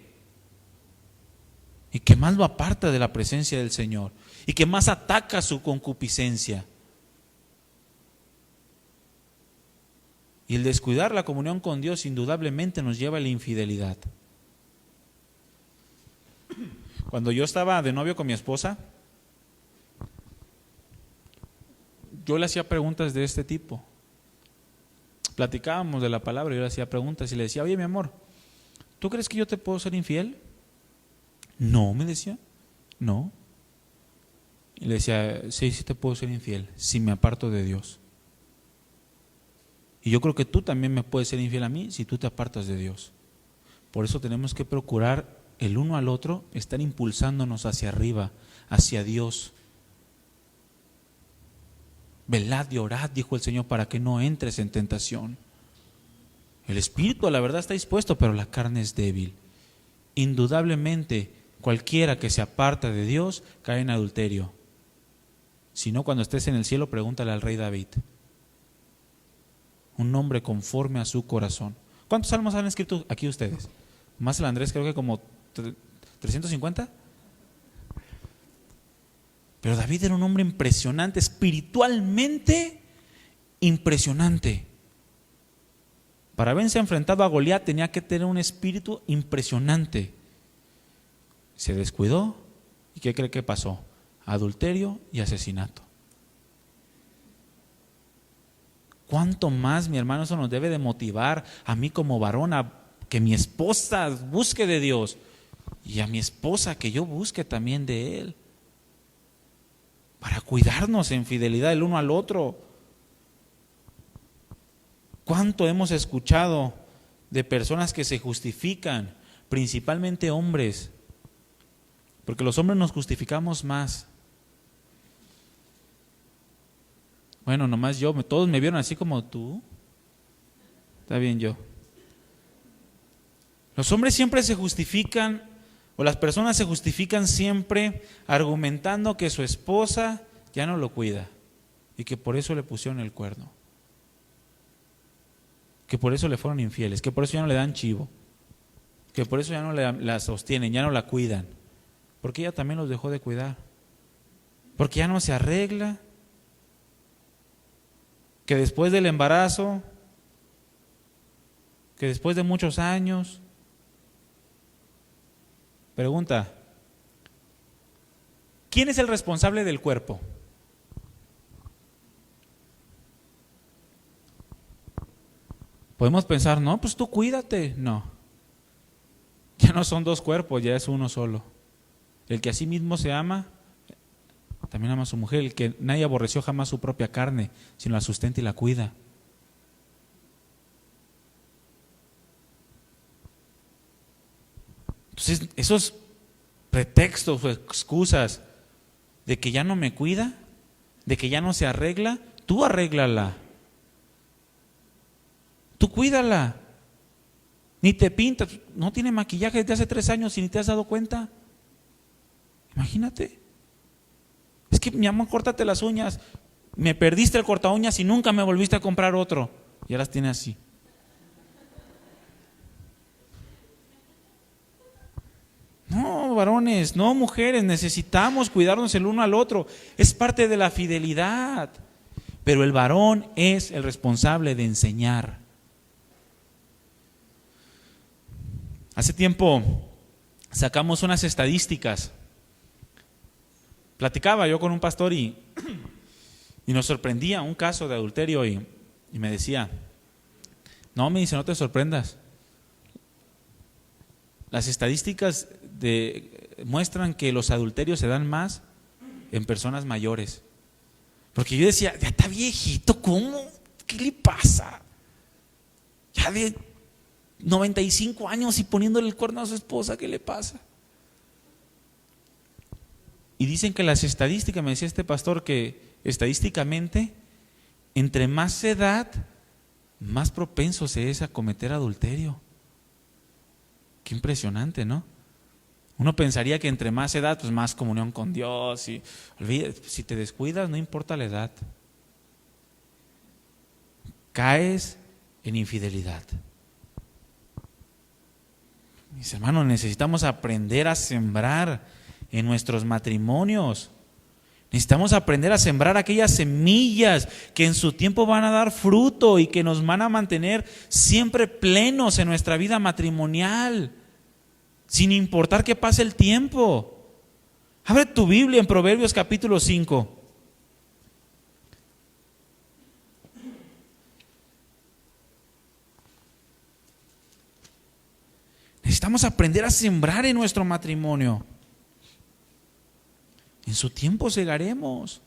y que más lo aparta de la presencia del Señor y que más ataca su concupiscencia. Y el descuidar la comunión con Dios indudablemente nos lleva a la infidelidad. Cuando yo estaba de novio con mi esposa, yo le hacía preguntas de este tipo. Platicábamos de la palabra y yo le hacía preguntas y le decía, oye mi amor, ¿tú crees que yo te puedo ser infiel? No, me decía, no. Y le decía, sí te puedo ser infiel si me aparto de Dios. Y yo creo que tú también me puedes ser infiel a mí si tú te apartas de Dios. Por eso tenemos que procurar el uno al otro, estar impulsándonos hacia arriba, hacia Dios. Velad y orad, dijo el Señor, para que no entres en tentación. El espíritu a la verdad está dispuesto, pero la carne es débil. Indudablemente, cualquiera que se aparta de Dios cae en adulterio. Si no, cuando estés en el cielo, pregúntale al rey David. Un hombre conforme a su corazón. ¿Cuántos salmos han escrito aquí ustedes? Más el Andrés, creo que como 350. Pero David era un hombre impresionante, espiritualmente impresionante. Para haberse enfrentado a Goliat tenía que tener un espíritu impresionante. Se descuidó y ¿qué cree que pasó? Adulterio y asesinato. ¿Cuánto más, mi hermano, eso nos debe de motivar a mí como varón a que mi esposa busque de Dios y a mi esposa que yo busque también de Él? Para cuidarnos en fidelidad el uno al otro. ¿Cuánto hemos escuchado de personas que se justifican, principalmente hombres? Porque los hombres nos justificamos más. Bueno, nomás yo, todos me vieron así como tú. Está bien yo. Los hombres siempre se justifican, o las personas se justifican siempre argumentando que su esposa ya no lo cuida y que por eso le pusieron el cuerno, que por eso le fueron infieles, que por eso ya no le dan chivo, que por eso ya no la sostienen, ya no la cuidan, porque ella también los dejó de cuidar, porque ya no se arregla, que después del embarazo, que después de muchos años. Pregunta, ¿quién es el responsable del cuerpo? Podemos pensar, no, pues tú cuídate. No, ya no son dos cuerpos, ya es uno solo. El que a sí mismo se ama, también ama a su mujer. El que nadie aborreció jamás su propia carne, sino la sustenta y la cuida. Entonces, esos pretextos o excusas de que ya no me cuida, de que ya no se arregla, tú arréglala. Tú cuídala. ni te pintas, no tiene maquillaje desde hace 3 años y ni te has dado cuenta. Imagínate. Es que mi amor, córtate las uñas, me perdiste el corta uñas y nunca me volviste a comprar otro. Ya las tiene así. No, varones, no, mujeres, necesitamos cuidarnos el uno al otro. Es parte de la fidelidad. Pero el varón es el responsable de enseñar. Hace tiempo sacamos unas estadísticas. Platicaba yo con un pastor y nos sorprendía un caso de adulterio y me decía, no, me dice, no te sorprendas. Las estadísticas muestran que los adulterios se dan más en personas mayores. Porque yo decía, ya está viejito, ¿cómo? ¿Qué le pasa? Ya de 95 años y poniéndole el cuerno a su esposa, ¿qué le pasa? Y dicen que las estadísticas, me decía este pastor, que estadísticamente, entre más edad, más propenso se es a cometer adulterio. Qué impresionante, ¿no? Uno pensaría que entre más edad, pues más comunión con Dios. Y si te descuidas, no importa la edad. Caes en infidelidad. Mis hermanos, necesitamos aprender a sembrar en nuestros matrimonios. Necesitamos aprender a sembrar aquellas semillas que en su tiempo van a dar fruto y que nos van a mantener siempre plenos en nuestra vida matrimonial, sin importar que pase el tiempo. Abre tu Biblia en Proverbios capítulo 5. Necesitamos aprender a sembrar en nuestro matrimonio. En su tiempo segaremos.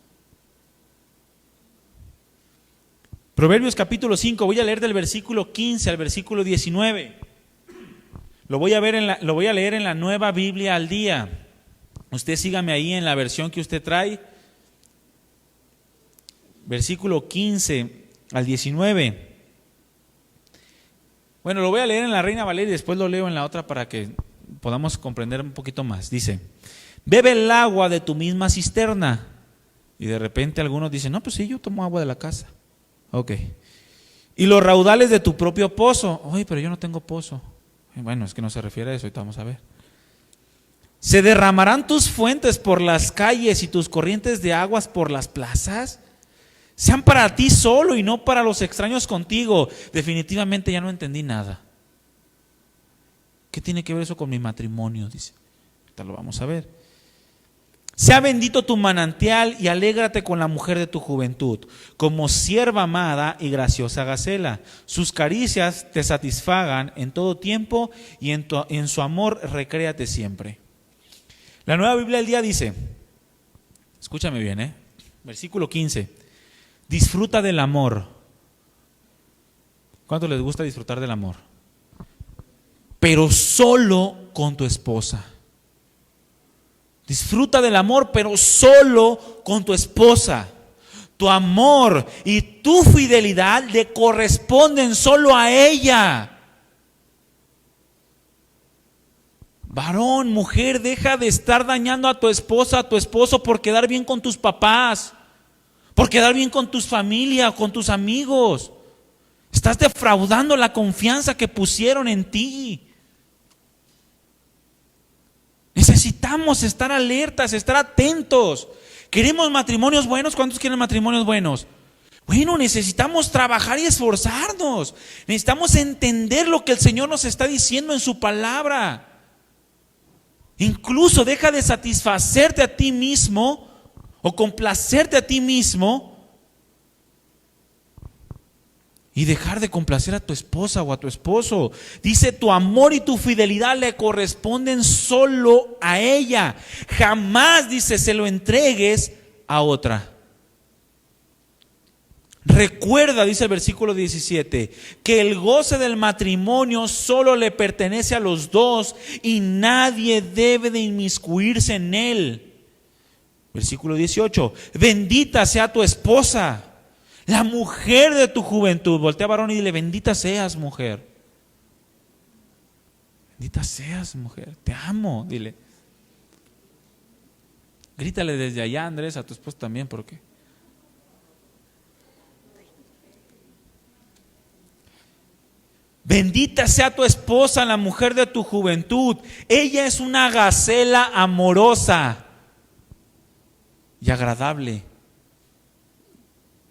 Proverbios capítulo 5, voy a leer del versículo 15 al versículo 19. Lo voy a leer en la Nueva Biblia al Día. Usted sígame ahí en la versión que usted trae. Versículo 15 al 19. Bueno, lo voy a leer en la Reina Valeria y después lo leo en la otra para que podamos comprender un poquito más. Dice: bebe el agua de tu misma cisterna. Y de repente algunos dicen, no, pues sí, yo tomo agua de la casa. Ok. Y los raudales de tu propio pozo. Oye, pero yo no tengo pozo. Bueno, es que no se refiere a eso, ahorita vamos a ver. ¿Se derramarán tus fuentes por las calles y tus corrientes de aguas por las plazas? Sean para ti solo y no para los extraños contigo. Definitivamente ya no entendí nada. ¿Qué tiene que ver eso con mi matrimonio? Dice. Ahorita lo vamos a ver. Sea bendito tu manantial y alégrate con la mujer de tu juventud, como sierva amada y graciosa gacela. Sus caricias te satisfagan en todo tiempo y en su amor recréate siempre. La Nueva Biblia del Día dice, escúchame bien, versículo 15, disfruta del amor. ¿Cuánto les gusta disfrutar del amor? Pero solo con tu esposa. Disfruta del amor, pero solo con tu esposa. Tu amor y tu fidelidad le corresponden solo a ella. Varón, mujer, deja de estar dañando a tu esposa, a tu esposo por quedar bien con tus papás, por quedar bien con tus familias, con tus amigos. Estás defraudando la confianza que pusieron en ti. Necesitamos estar alertas, estar atentos. ¿Queremos matrimonios buenos? ¿Cuántos quieren matrimonios buenos? Bueno, necesitamos trabajar y esforzarnos. Necesitamos entender lo que el Señor nos está diciendo en su palabra. Incluso deja de satisfacerte a ti mismo o complacerte a ti mismo y dejar de complacer a tu esposa o a tu esposo. Dice, tu amor y tu fidelidad le corresponden solo a ella. Jamás, dice, se lo entregues a otra. Recuerda, dice el versículo 17, que el goce del matrimonio solo le pertenece a los dos y nadie debe de inmiscuirse en él. Versículo 18, bendita sea tu esposa, la mujer de tu juventud. Voltea, varón, y dile, bendita seas, mujer. Bendita seas, mujer, te amo, dile. Grítale desde allá, Andrés, a tu esposa también, porque bendita sea tu esposa, la mujer de tu juventud. Ella es una gacela amorosa y agradable.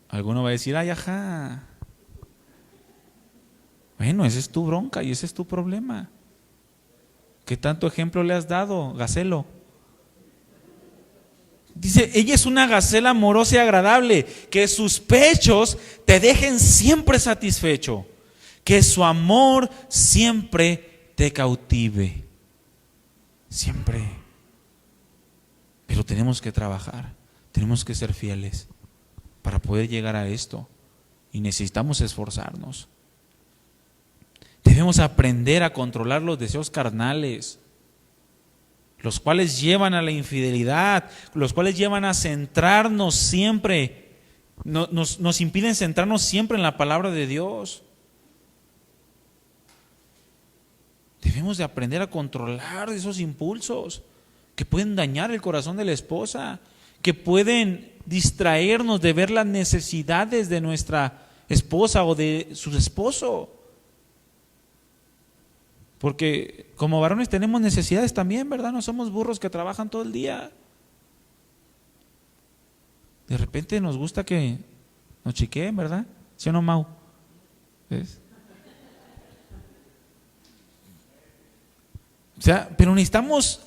Alguno va a decir, ay, ajá. Bueno, esa es tu bronca y ese es tu problema. ¿Qué tanto ejemplo le has dado, gacelo? Dice, ella es una gacela amorosa y agradable, que sus pechos te dejen siempre satisfecho, que su amor siempre te cautive. Siempre. Pero tenemos que trabajar, tenemos que ser fieles para poder llegar a esto. Y necesitamos esforzarnos. Debemos aprender a controlar los deseos carnales, los cuales llevan a la infidelidad, los cuales llevan a centrarnos siempre, nos impiden centrarnos siempre en la palabra de Dios. Debemos de aprender a controlar esos impulsos que pueden dañar el corazón de la esposa, que pueden distraernos de ver las necesidades de nuestra esposa o de su esposo. Porque como varones tenemos necesidades también, ¿verdad? No somos burros que trabajan todo el día. De repente nos gusta que nos chiqueen, ¿verdad? ¿Sí o no, Mau? ¿Ves? O sea, pero necesitamos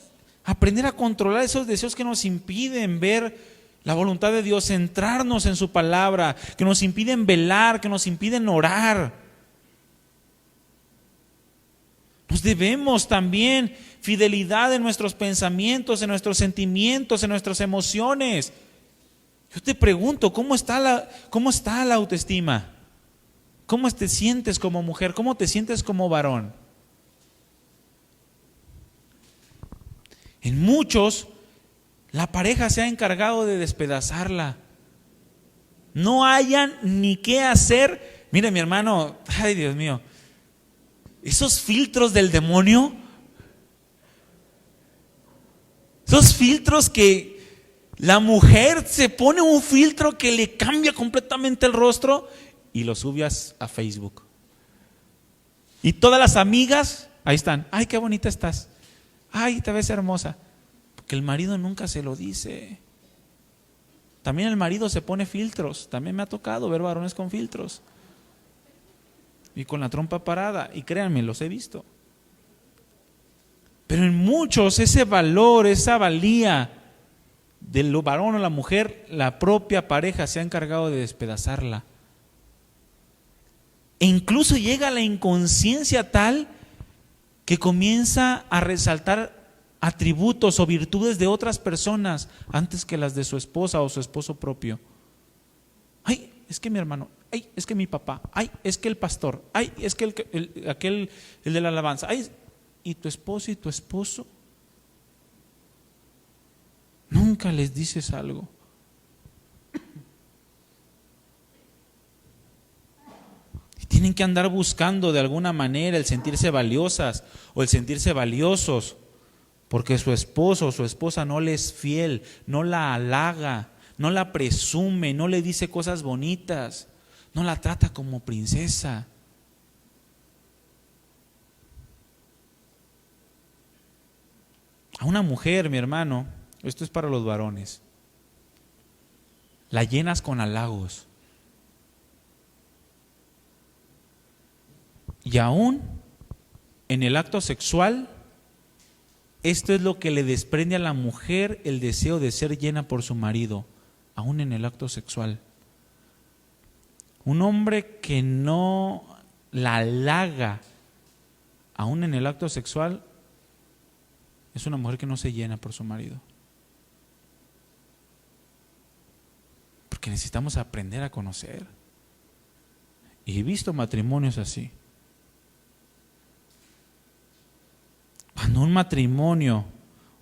aprender a controlar esos deseos que nos impiden ver la voluntad de Dios, centrarnos en su palabra, que nos impiden velar, que nos impiden orar. Nos debemos también fidelidad en nuestros pensamientos, en nuestros sentimientos, en nuestras emociones. Yo te pregunto, ¿cómo está la autoestima? ¿Cómo te sientes como mujer? ¿Cómo te sientes como varón? En muchos, la pareja se ha encargado de despedazarla. No hayan ni qué hacer. Mire, mi hermano, ay Dios mío, esos filtros del demonio, esos filtros que la mujer se pone un filtro que le cambia completamente el rostro y lo sube a Facebook. Y todas las amigas, ahí están, ay, qué bonita estás, ay, te ves hermosa. Porque el marido nunca se lo dice. También el marido se pone filtros, también me ha tocado ver varones con filtros. Y con la trompa parada, y créanme, los he visto. Pero en muchos ese valor, esa valía del varón o la mujer, la propia pareja se ha encargado de despedazarla. E incluso llega a la inconsciencia tal que comienza a resaltar atributos o virtudes de otras personas antes que las de su esposa o su esposo propio. Ay, es que mi hermano, ay, es que mi papá, ay, es que el pastor, ay, es que el de la alabanza, ay, y tu esposo y tu esposo. Nunca les dices algo. Y tienen que andar buscando de alguna manera el sentirse valiosas o el sentirse valiosos, porque su esposo o su esposa no le es fiel, no la halaga, no la presume, no le dice cosas bonitas, no la trata como princesa. A una mujer, mi hermano, esto es para los varones, la llenas con halagos. Y aún en el acto sexual, esto es lo que le desprende a la mujer el deseo de ser llena por su marido, aún en el acto sexual. Un hombre que no la halaga, aún en el acto sexual, es una mujer que no se llena por su marido. Porque necesitamos aprender a conocer. Y he visto matrimonios así. Cuando un matrimonio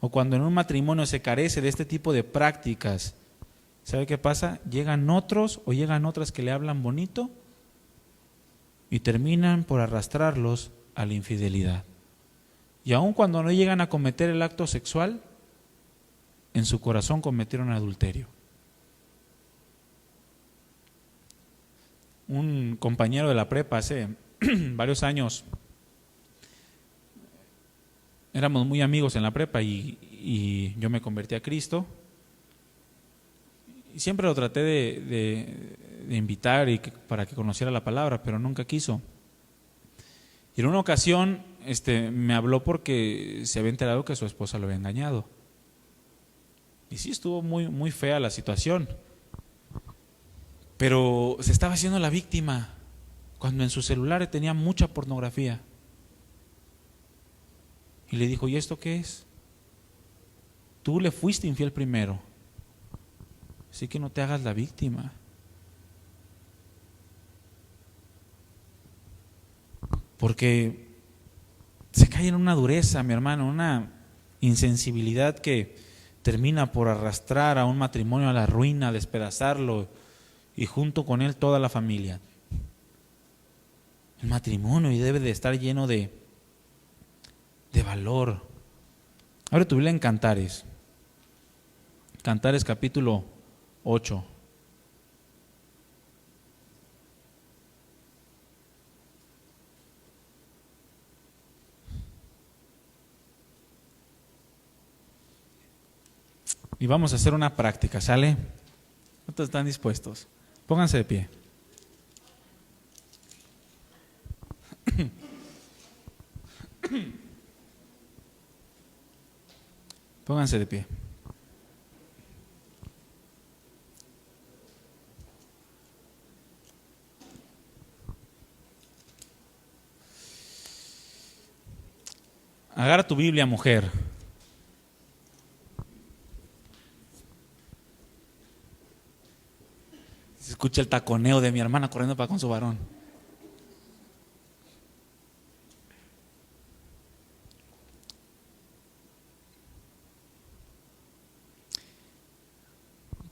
o cuando en un matrimonio se carece de este tipo de prácticas, ¿sabe qué pasa? Llegan otros o llegan otras que le hablan bonito y terminan por arrastrarlos a la infidelidad. Y aun cuando no llegan a cometer el acto sexual, en su corazón cometieron adulterio. Un compañero de la prepa hace varios años, éramos muy amigos en la prepa y yo me convertí a Cristo. Y siempre lo traté de invitar para que conociera la palabra, pero nunca quiso. Y en una ocasión me habló porque se había enterado que su esposa lo había engañado. Y sí, estuvo muy, muy fea la situación. Pero se estaba haciendo la víctima cuando en su celular tenía mucha pornografía. Y le dijo, ¿y esto qué es? Tú le fuiste infiel primero, así que no te hagas la víctima. Porque se cae en una dureza, mi hermano, una insensibilidad que termina por arrastrar a un matrimonio a la ruina, despedazarlo y junto con él toda la familia. El matrimonio y debe de estar lleno de valor. Abre tu Biblia en Cantares. Cantares capítulo 8. Y vamos a hacer una práctica, ¿sale? ¿Cuántos están dispuestos? Pónganse de pie. Pónganse de pie. Agarra tu Biblia, mujer. Se escucha el taconeo de mi hermana corriendo para con su varón.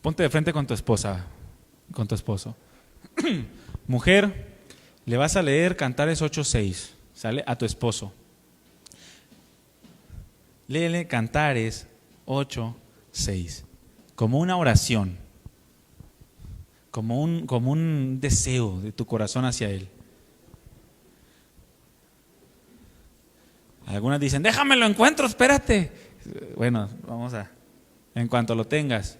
Ponte de frente con tu esposa, con tu esposo. Mujer, le vas a leer Cantares 8:6, ¿sale? A tu esposo. Léele Cantares 8:6, como una oración, como un deseo de tu corazón hacia él. Algunas dicen, déjame lo encuentro, espérate. Bueno, en cuanto lo tengas,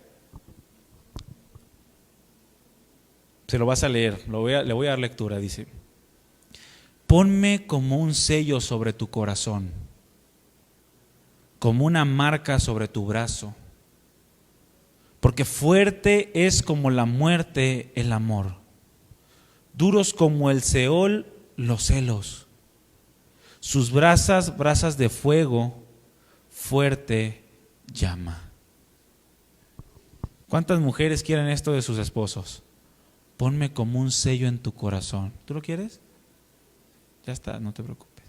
se lo vas a leer, le voy a dar lectura. Dice, ponme como un sello sobre tu corazón, como una marca sobre tu brazo, porque fuerte es como la muerte el amor, duros como el Seol los celos, sus brasas de fuego, fuerte llama. ¿Cuántas mujeres quieren esto de sus esposos? Ponme como un sello en tu corazón. ¿Tú lo quieres? Ya está, no te preocupes.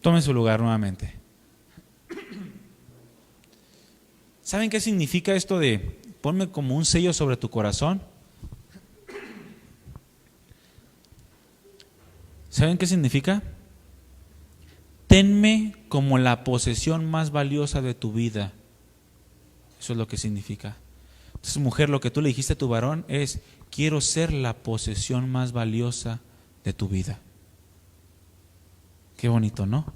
Tome su lugar nuevamente. ¿Saben qué significa esto de ponme como un sello sobre tu corazón? ¿Saben qué significa? Tenme como la posesión más valiosa de tu vida. Eso es lo que significa. Entonces, mujer, lo que tú le dijiste a tu varón es, quiero ser la posesión más valiosa de tu vida. Qué bonito, ¿no?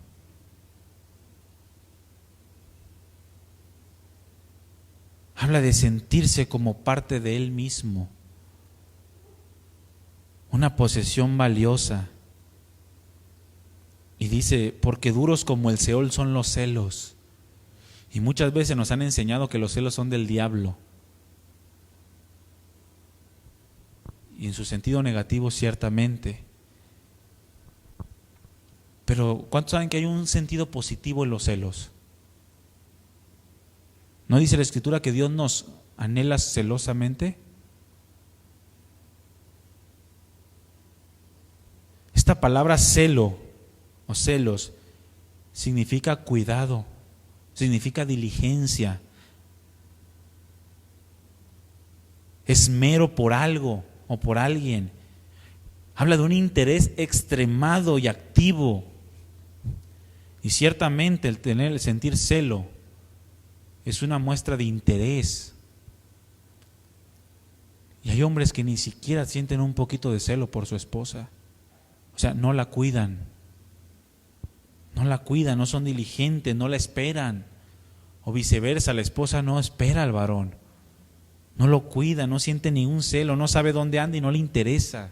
Habla de sentirse como parte de él mismo. Una posesión valiosa. Y dice, porque duros como el Seol son los celos. Y muchas veces nos han enseñado que los celos son del diablo. Y en su sentido negativo, ciertamente. Pero ¿cuántos saben que hay un sentido positivo en los celos? ¿No dice la Escritura que Dios nos anhela celosamente? Esta palabra celo o celos significa cuidado, significa diligencia, esmero por algo o por alguien. Habla de un interés extremado y activo. Y ciertamente el sentir celo es una muestra de interés. Y hay hombres que ni siquiera sienten un poquito de celo por su esposa. O sea, no la cuidan. No la cuidan, no son diligentes, no la esperan. O viceversa, la esposa no espera al varón. No lo cuida, no siente ningún celo, no sabe dónde anda y no le interesa.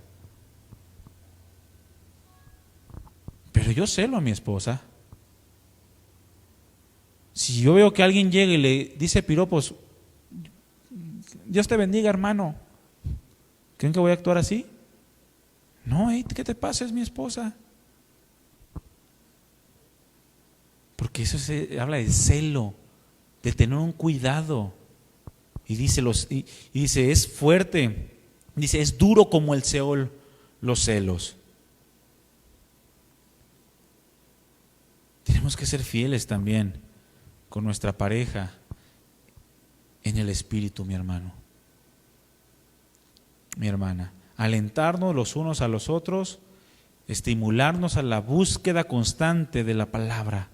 Pero yo celo a mi esposa. Si yo veo que alguien llega y le dice piropos, Dios te bendiga, hermano, ¿creen que voy a actuar así? No, ¿qué te pasa? Es mi esposa. Porque eso habla de celo, de tener un cuidado. Y dice, dice, es fuerte, dice, es duro como el Seol los celos. Tenemos que ser fieles también con nuestra pareja en el espíritu, mi hermano, mi hermana. Alentarnos los unos a los otros, estimularnos a la búsqueda constante de la palabra.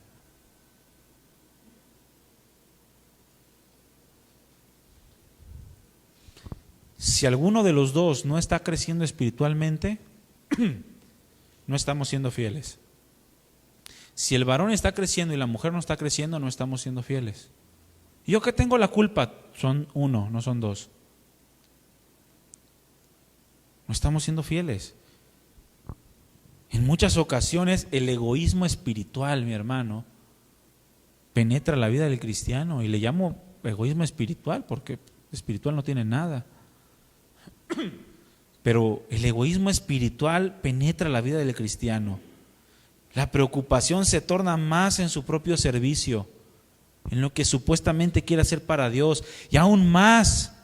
Si alguno de los dos no está creciendo espiritualmente, no estamos siendo fieles. Si el varón está creciendo y la mujer no está creciendo, no estamos siendo fieles. ¿Yo qué tengo la culpa? Son uno, no son dos. No estamos siendo fieles. En muchas ocasiones el egoísmo espiritual, mi hermano, penetra la vida del cristiano, y le llamo egoísmo espiritual porque espiritual no tiene nada. Pero el egoísmo espiritual penetra la vida del cristiano. La preocupación se torna más en su propio servicio, en lo que supuestamente quiere hacer para Dios, y aún más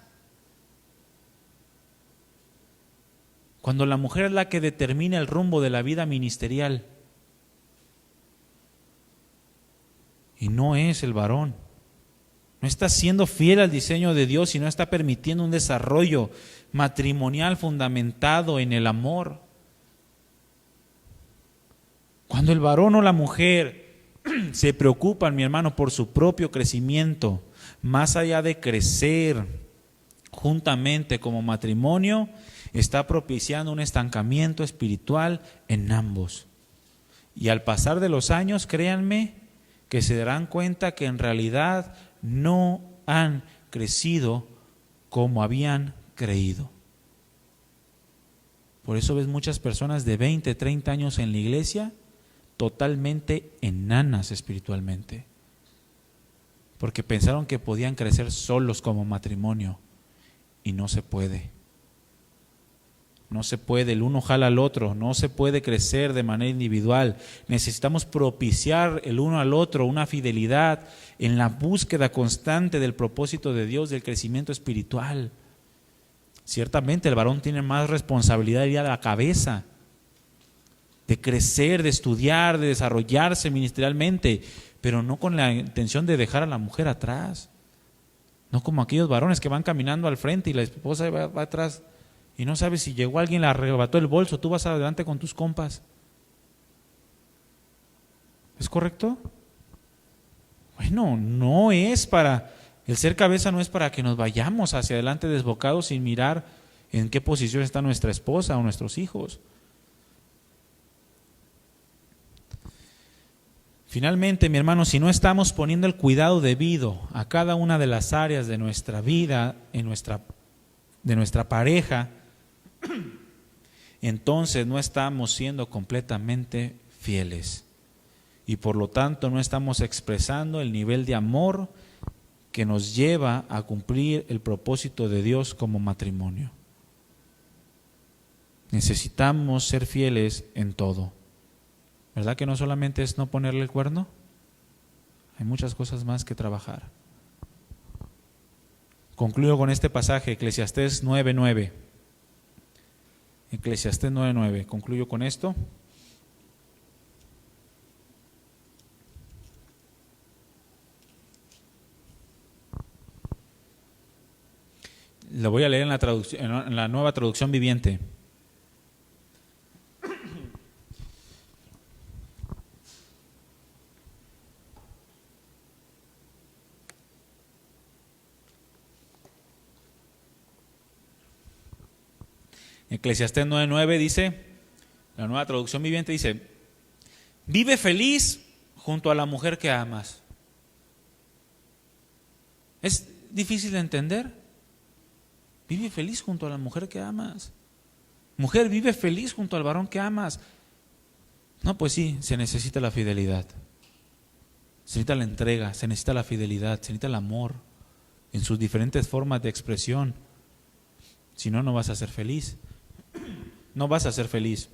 cuando la mujer es la que determina el rumbo de la vida ministerial y no es el varón. No está siendo fiel al diseño de Dios y no está permitiendo un desarrollo matrimonial fundamentado en el amor. Cuando el varón o la mujer se preocupan, mi hermano, por su propio crecimiento, más allá de crecer juntamente como matrimonio, está propiciando un estancamiento espiritual en ambos. Y al pasar de los años, créanme, que se darán cuenta que en realidad no han crecido como habían creído. Por eso ves muchas personas de 20, 30 años en la iglesia totalmente enanas espiritualmente, porque pensaron que podían crecer solos como matrimonio, y no se puede. No se puede, el uno jala al otro, no se puede crecer de manera individual. Necesitamos propiciar el uno al otro una fidelidad en la búsqueda constante del propósito de Dios, del crecimiento espiritual. Ciertamente el varón tiene más responsabilidad de ir a la cabeza, de crecer, de estudiar, de desarrollarse ministerialmente, pero no con la intención de dejar a la mujer atrás. No como aquellos varones que van caminando al frente y la esposa va atrás y no sabes si llegó alguien, le arrebató el bolso, tú vas adelante con tus compas. ¿Es correcto? Bueno, no es para, el ser cabeza no es para que nos vayamos hacia adelante desbocados sin mirar en qué posición está nuestra esposa o nuestros hijos. Finalmente, mi hermano, si no estamos poniendo el cuidado debido a cada una de las áreas de nuestra vida, de nuestra pareja, entonces no estamos siendo completamente fieles. Y por lo tanto no estamos expresando el nivel de amor que nos lleva a cumplir el propósito de Dios como matrimonio. Necesitamos ser fieles en todo. ¿Verdad que no solamente es no ponerle el cuerno? Hay muchas cosas más que trabajar. Concluyo con este pasaje, Eclesiastés 9:9. Eclesiastés 9:9. Concluyo con esto. Lo voy a leer en la nueva traducción viviente. Eclesiastés 9:9 dice, la Nueva Traducción Viviente dice: vive feliz junto a la mujer que amas. ¿Es difícil de entender? Vive feliz junto a la mujer que amas. Mujer, vive feliz junto al varón que amas. No, pues sí, se necesita la fidelidad. Se necesita la entrega, se necesita la fidelidad, se necesita el amor en sus diferentes formas de expresión. Si no, no vas a ser feliz. No vas a ser feliz.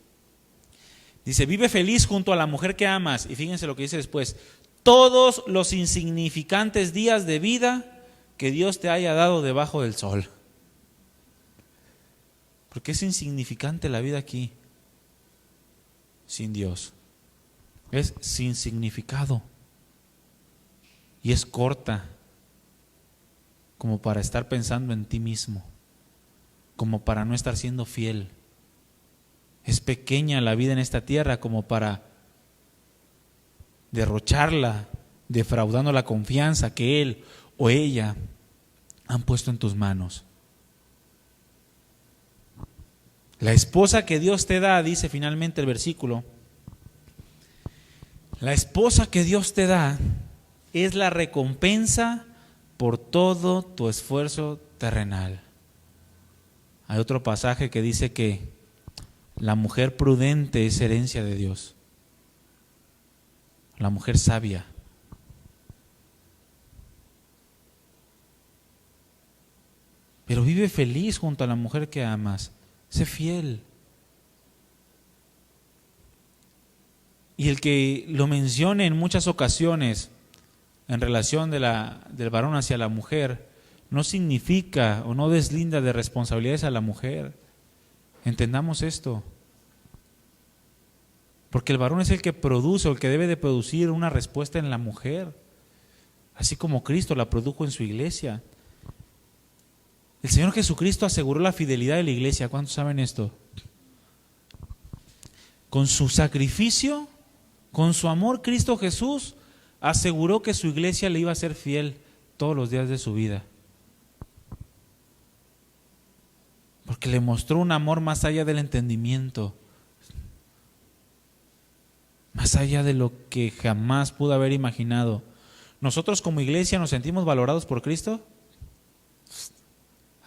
Dice, vive feliz junto a la mujer que amas. Y fíjense lo que dice después: todos los insignificantes días de vida que Dios te haya dado debajo del sol. Porque es insignificante la vida aquí sin Dios. Es sin significado. Y es corta, como para estar pensando en ti mismo, como para no estar siendo fiel. Es pequeña la vida en esta tierra como para derrocharla, defraudando la confianza que él o ella han puesto en tus manos. La esposa que Dios te da, dice finalmente el versículo, la esposa que Dios te da es la recompensa por todo tu esfuerzo terrenal. Hay otro pasaje que dice que la mujer prudente es herencia de Dios. La mujer sabia. Pero vive feliz junto a la mujer que amas. Sé fiel. Y el que lo mencione en muchas ocasiones en relación del varón hacia la mujer, no significa o no deslinda de responsabilidades a la mujer. Entendamos esto. Porque el varón es el que produce o el que debe de producir una respuesta en la mujer, así como Cristo la produjo en su iglesia. El Señor Jesucristo aseguró la fidelidad de la iglesia. ¿Cuántos saben esto? Con su sacrificio, con su amor, Cristo Jesús aseguró que su iglesia le iba a ser fiel todos los días de su vida. Porque le mostró un amor más allá del entendimiento, más allá de lo que jamás pudo haber imaginado. ¿Nosotros como iglesia nos sentimos valorados por Cristo?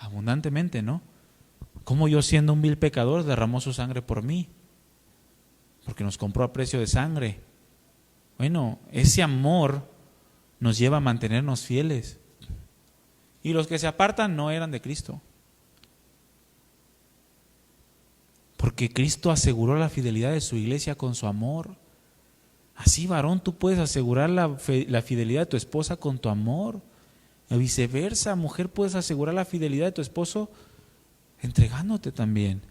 Abundantemente, ¿no? Como yo, siendo un vil pecador, derramó su sangre por mí, porque nos compró a precio de sangre. Bueno, ese amor nos lleva a mantenernos fieles. Y los que se apartan no eran de Cristo. Porque Cristo aseguró la fidelidad de su iglesia con su amor. Así, varón, tú puedes asegurar la fidelidad de tu esposa con tu amor. Y viceversa, mujer, puedes asegurar la fidelidad de tu esposo entregándote también.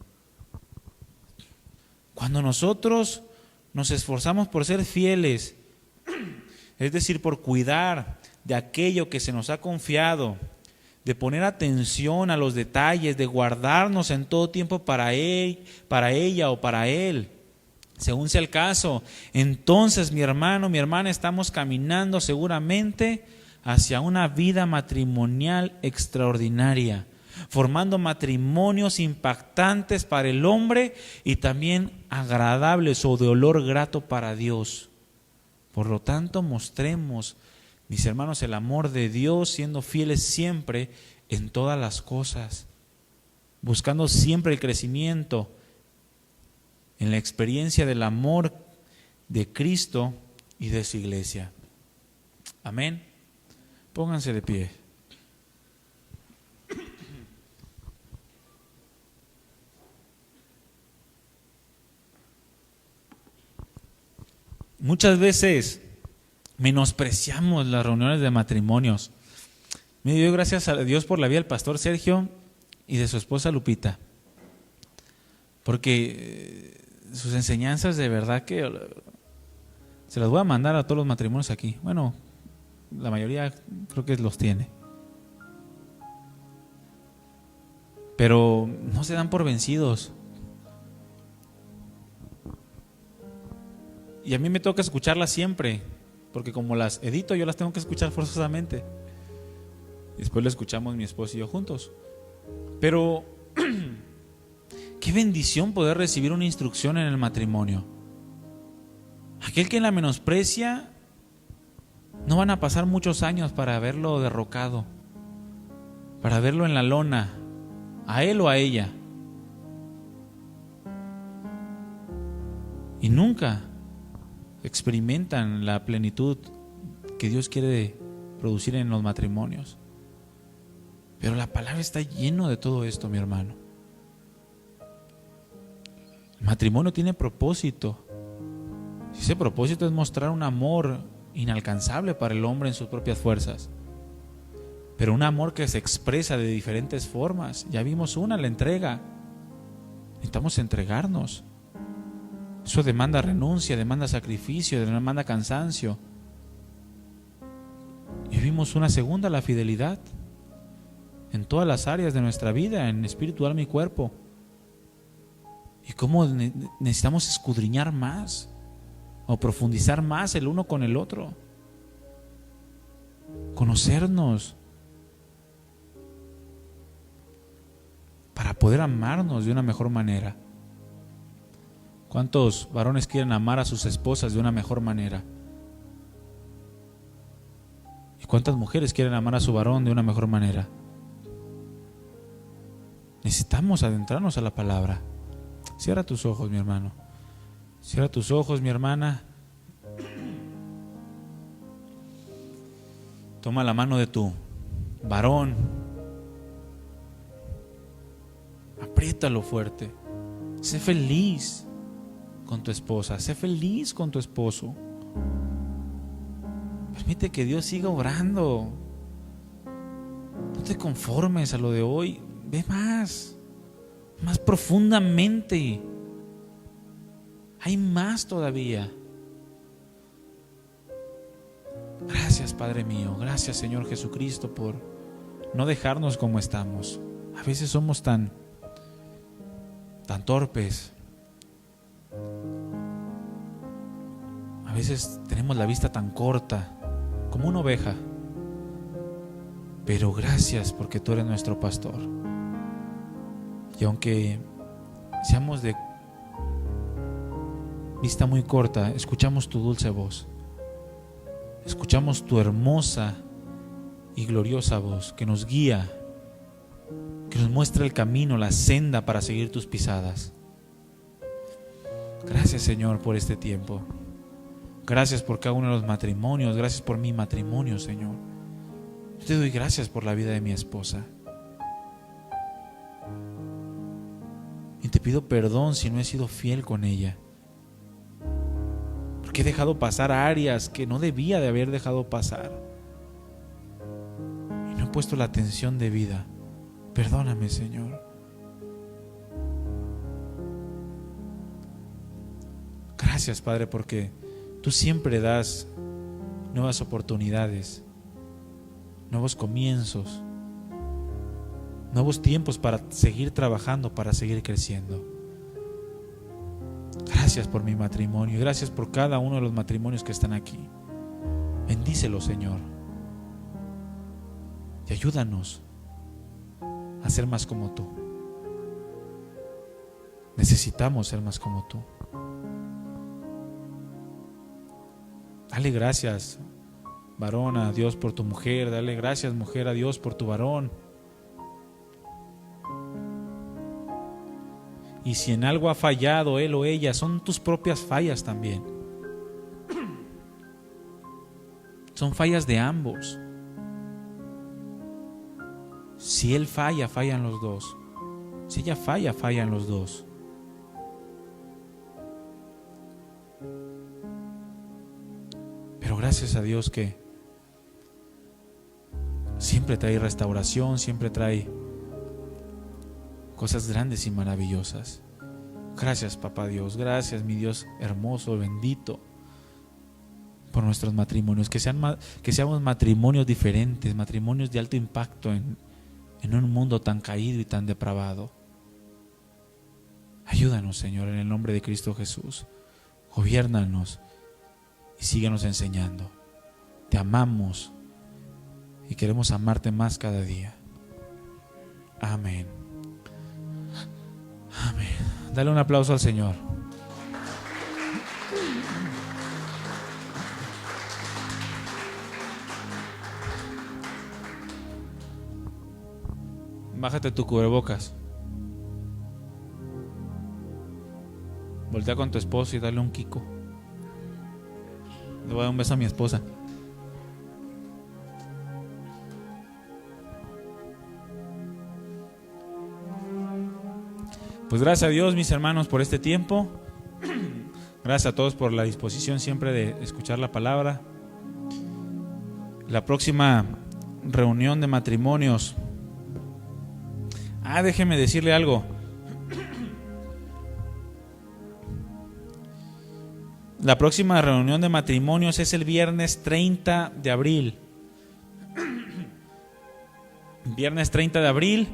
Cuando nosotros nos esforzamos por ser fieles, es decir, por cuidar de aquello que se nos ha confiado, de poner atención a los detalles, de guardarnos en todo tiempo para ella o para él, según sea el caso, entonces, mi hermano, mi hermana, estamos caminando seguramente hacia una vida matrimonial extraordinaria, formando matrimonios impactantes para el hombre y también agradables o de olor grato para Dios. Por lo tanto, mostremos, mis hermanos, el amor de Dios, siendo fieles siempre en todas las cosas, buscando siempre el crecimiento en la experiencia del amor de Cristo y de su iglesia. Amén. Pónganse de pie. Muchas veces menospreciamos las reuniones de matrimonios. Me doy gracias a Dios por la vida del pastor Sergio y de su esposa Lupita, porque sus enseñanzas de verdad que se las voy a mandar a todos los matrimonios aquí. Bueno, la mayoría creo que los tiene, pero no se dan por vencidos. Y a mí me toca escucharlas siempre, porque como las edito, yo las tengo que escuchar forzosamente. Después lo escuchamos mi esposo y yo juntos. Pero Qué bendición poder recibir una instrucción en el matrimonio. Aquel que la menosprecia, no van a pasar muchos años para verlo derrocado, para verlo en la lona, a él o a ella. Y nunca experimentan la plenitud que Dios quiere producir en los matrimonios. Pero la palabra está lleno de todo esto, mi hermano. El matrimonio tiene propósito. Ese propósito es mostrar un amor inalcanzable para el hombre en sus propias fuerzas, pero un amor que se expresa de diferentes formas. Ya vimos una, la entrega. Necesitamos entregarnos. Eso demanda renuncia, demanda sacrificio, demanda cansancio. Y vimos una segunda, la fidelidad, en todas las áreas de nuestra vida, en espíritu, alma y cuerpo. Y cómo necesitamos escudriñar más o profundizar más el uno con el otro, conocernos para poder amarnos de una mejor manera. ¿Cuántos varones quieren amar a sus esposas de una mejor manera? ¿Y cuántas mujeres quieren amar a su varón de una mejor manera? Necesitamos adentrarnos a la palabra. Cierra tus ojos, mi hermano. Cierra tus ojos, mi hermana. Toma la mano de tu varón. Apriétalo fuerte. Sé feliz con tu esposa. Sé feliz con tu esposo. Permite que Dios siga obrando. No te conformes a lo de hoy. Ve más profundamente. Hay más todavía. Gracias, Padre mío. Gracias, Señor Jesucristo, por no dejarnos como estamos. A veces somos tan torpes. A veces tenemos la vista tan corta, como una oveja. Pero gracias porque tú eres nuestro pastor. Y aunque seamos de vista muy corta, escuchamos tu dulce voz. Escuchamos tu hermosa y gloriosa voz que nos guía, que nos muestra el camino, la senda para seguir tus pisadas. Gracias, Señor, por este tiempo. Gracias por cada uno de los matrimonios. Gracias por mi matrimonio, Señor. Yo te doy gracias por la vida de mi esposa. Y te pido perdón si no he sido fiel con ella, porque he dejado pasar áreas que no debía de haber dejado pasar y no he puesto la atención debida. Perdóname, Señor. Gracias, Padre, porque tú siempre das nuevas oportunidades, nuevos comienzos, nuevos tiempos para seguir trabajando, para seguir creciendo. Gracias por mi matrimonio y gracias por cada uno de los matrimonios que están aquí. Bendícelo, Señor, y ayúdanos a ser más como tú. Necesitamos ser más como tú. Dale gracias, varón, a Dios por tu mujer. Dale gracias, mujer, a Dios por tu varón. Y si en algo ha fallado él o ella, son tus propias fallas también. Son fallas de ambos. Si él falla, fallan los dos. Si ella falla, fallan los dos. Pero gracias a Dios que siempre trae restauración, siempre trae cosas grandes y maravillosas. Gracias, Papá Dios. Gracias, mi Dios hermoso, bendito, por nuestros matrimonios. Que seamos matrimonios diferentes, matrimonios de alto impacto en un mundo tan caído y tan depravado. Ayúdanos, Señor, en el nombre de Cristo Jesús. Gobiérnanos y síguenos enseñando. Te amamos y queremos amarte más cada día. Amén. Amén. Dale un aplauso al Señor. Bájate tu cubrebocas. Voltea con tu esposo y dale un kiko. Le voy a dar un beso a mi esposa. Pues gracias a Dios, mis hermanos, por este tiempo. Gracias a todos por la disposición siempre de escuchar la palabra. La próxima reunión de matrimonios. Déjeme decirle algo. La próxima reunión de matrimonios es el viernes 30 de abril. Viernes 30 de abril.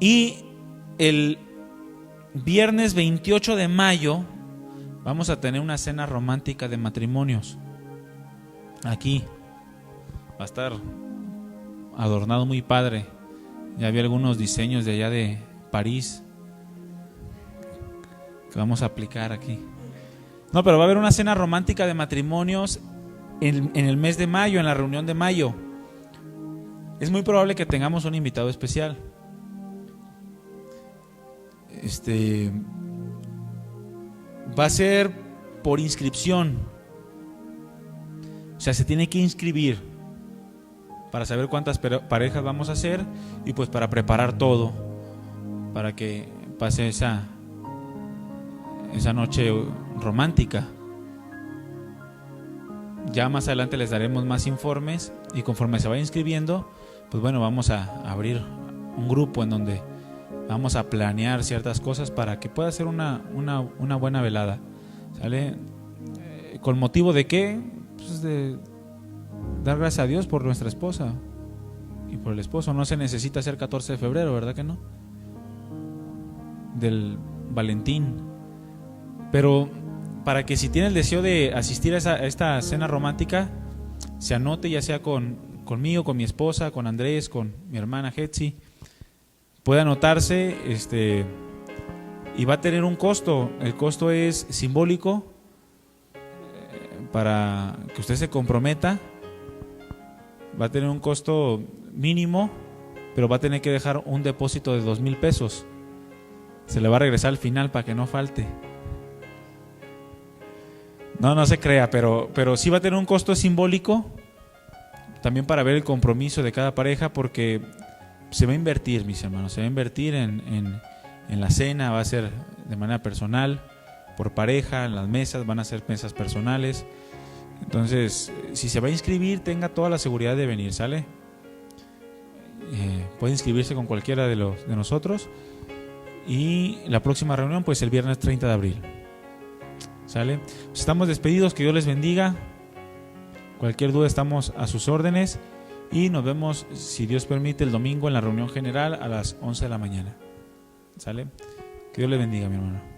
Y el viernes 28 de mayo vamos a tener una cena romántica de matrimonios. Aquí. Va a estar adornado muy padre. Ya vi algunos diseños de allá de París que vamos a aplicar aquí. No, pero va a haber una cena romántica de matrimonios en el mes de mayo, en la reunión de mayo. Es muy probable que tengamos un invitado especial. Va a ser por inscripción. O sea, se tiene que inscribir para saber cuántas parejas vamos a hacer y pues para preparar todo para que pase esa noche romántica. Ya más adelante les daremos más informes y conforme se vaya inscribiendo, pues bueno, vamos a abrir un grupo en donde vamos a planear ciertas cosas para que pueda ser una buena velada. ¿Sale? ¿Con motivo de qué? Pues de dar gracias a Dios por nuestra esposa y por el esposo. No se necesita hacer 14 de febrero, ¿verdad que no? Del Valentín. Pero para que si tiene el deseo de asistir a esta cena romántica, se anote, ya sea conmigo, con mi esposa, con Andrés, con mi hermana Hetzi. Puede anotarse, y va a tener un costo. El costo es simbólico, para que usted se comprometa. Va a tener un costo mínimo, pero va a tener que dejar un depósito de 2,000 pesos. Se le va a regresar al final para que no falte. No se crea, pero sí va a tener un costo simbólico, también para ver el compromiso de cada pareja, porque se va a invertir, mis hermanos, se va a invertir en la cena. Va a ser de manera personal, por pareja. En las mesas van a ser mesas personales. Entonces, si se va a inscribir, tenga toda la seguridad de venir, ¿sale? Puede inscribirse con cualquiera de nosotros. Y la próxima reunión, pues el viernes 30 de abril, ¿sale? Pues estamos despedidos, que Dios les bendiga. Cualquier duda estamos a sus órdenes. Y nos vemos, si Dios permite, el domingo en la reunión general a las 11 de la mañana. ¿Sale? Que Dios les bendiga, mi hermano.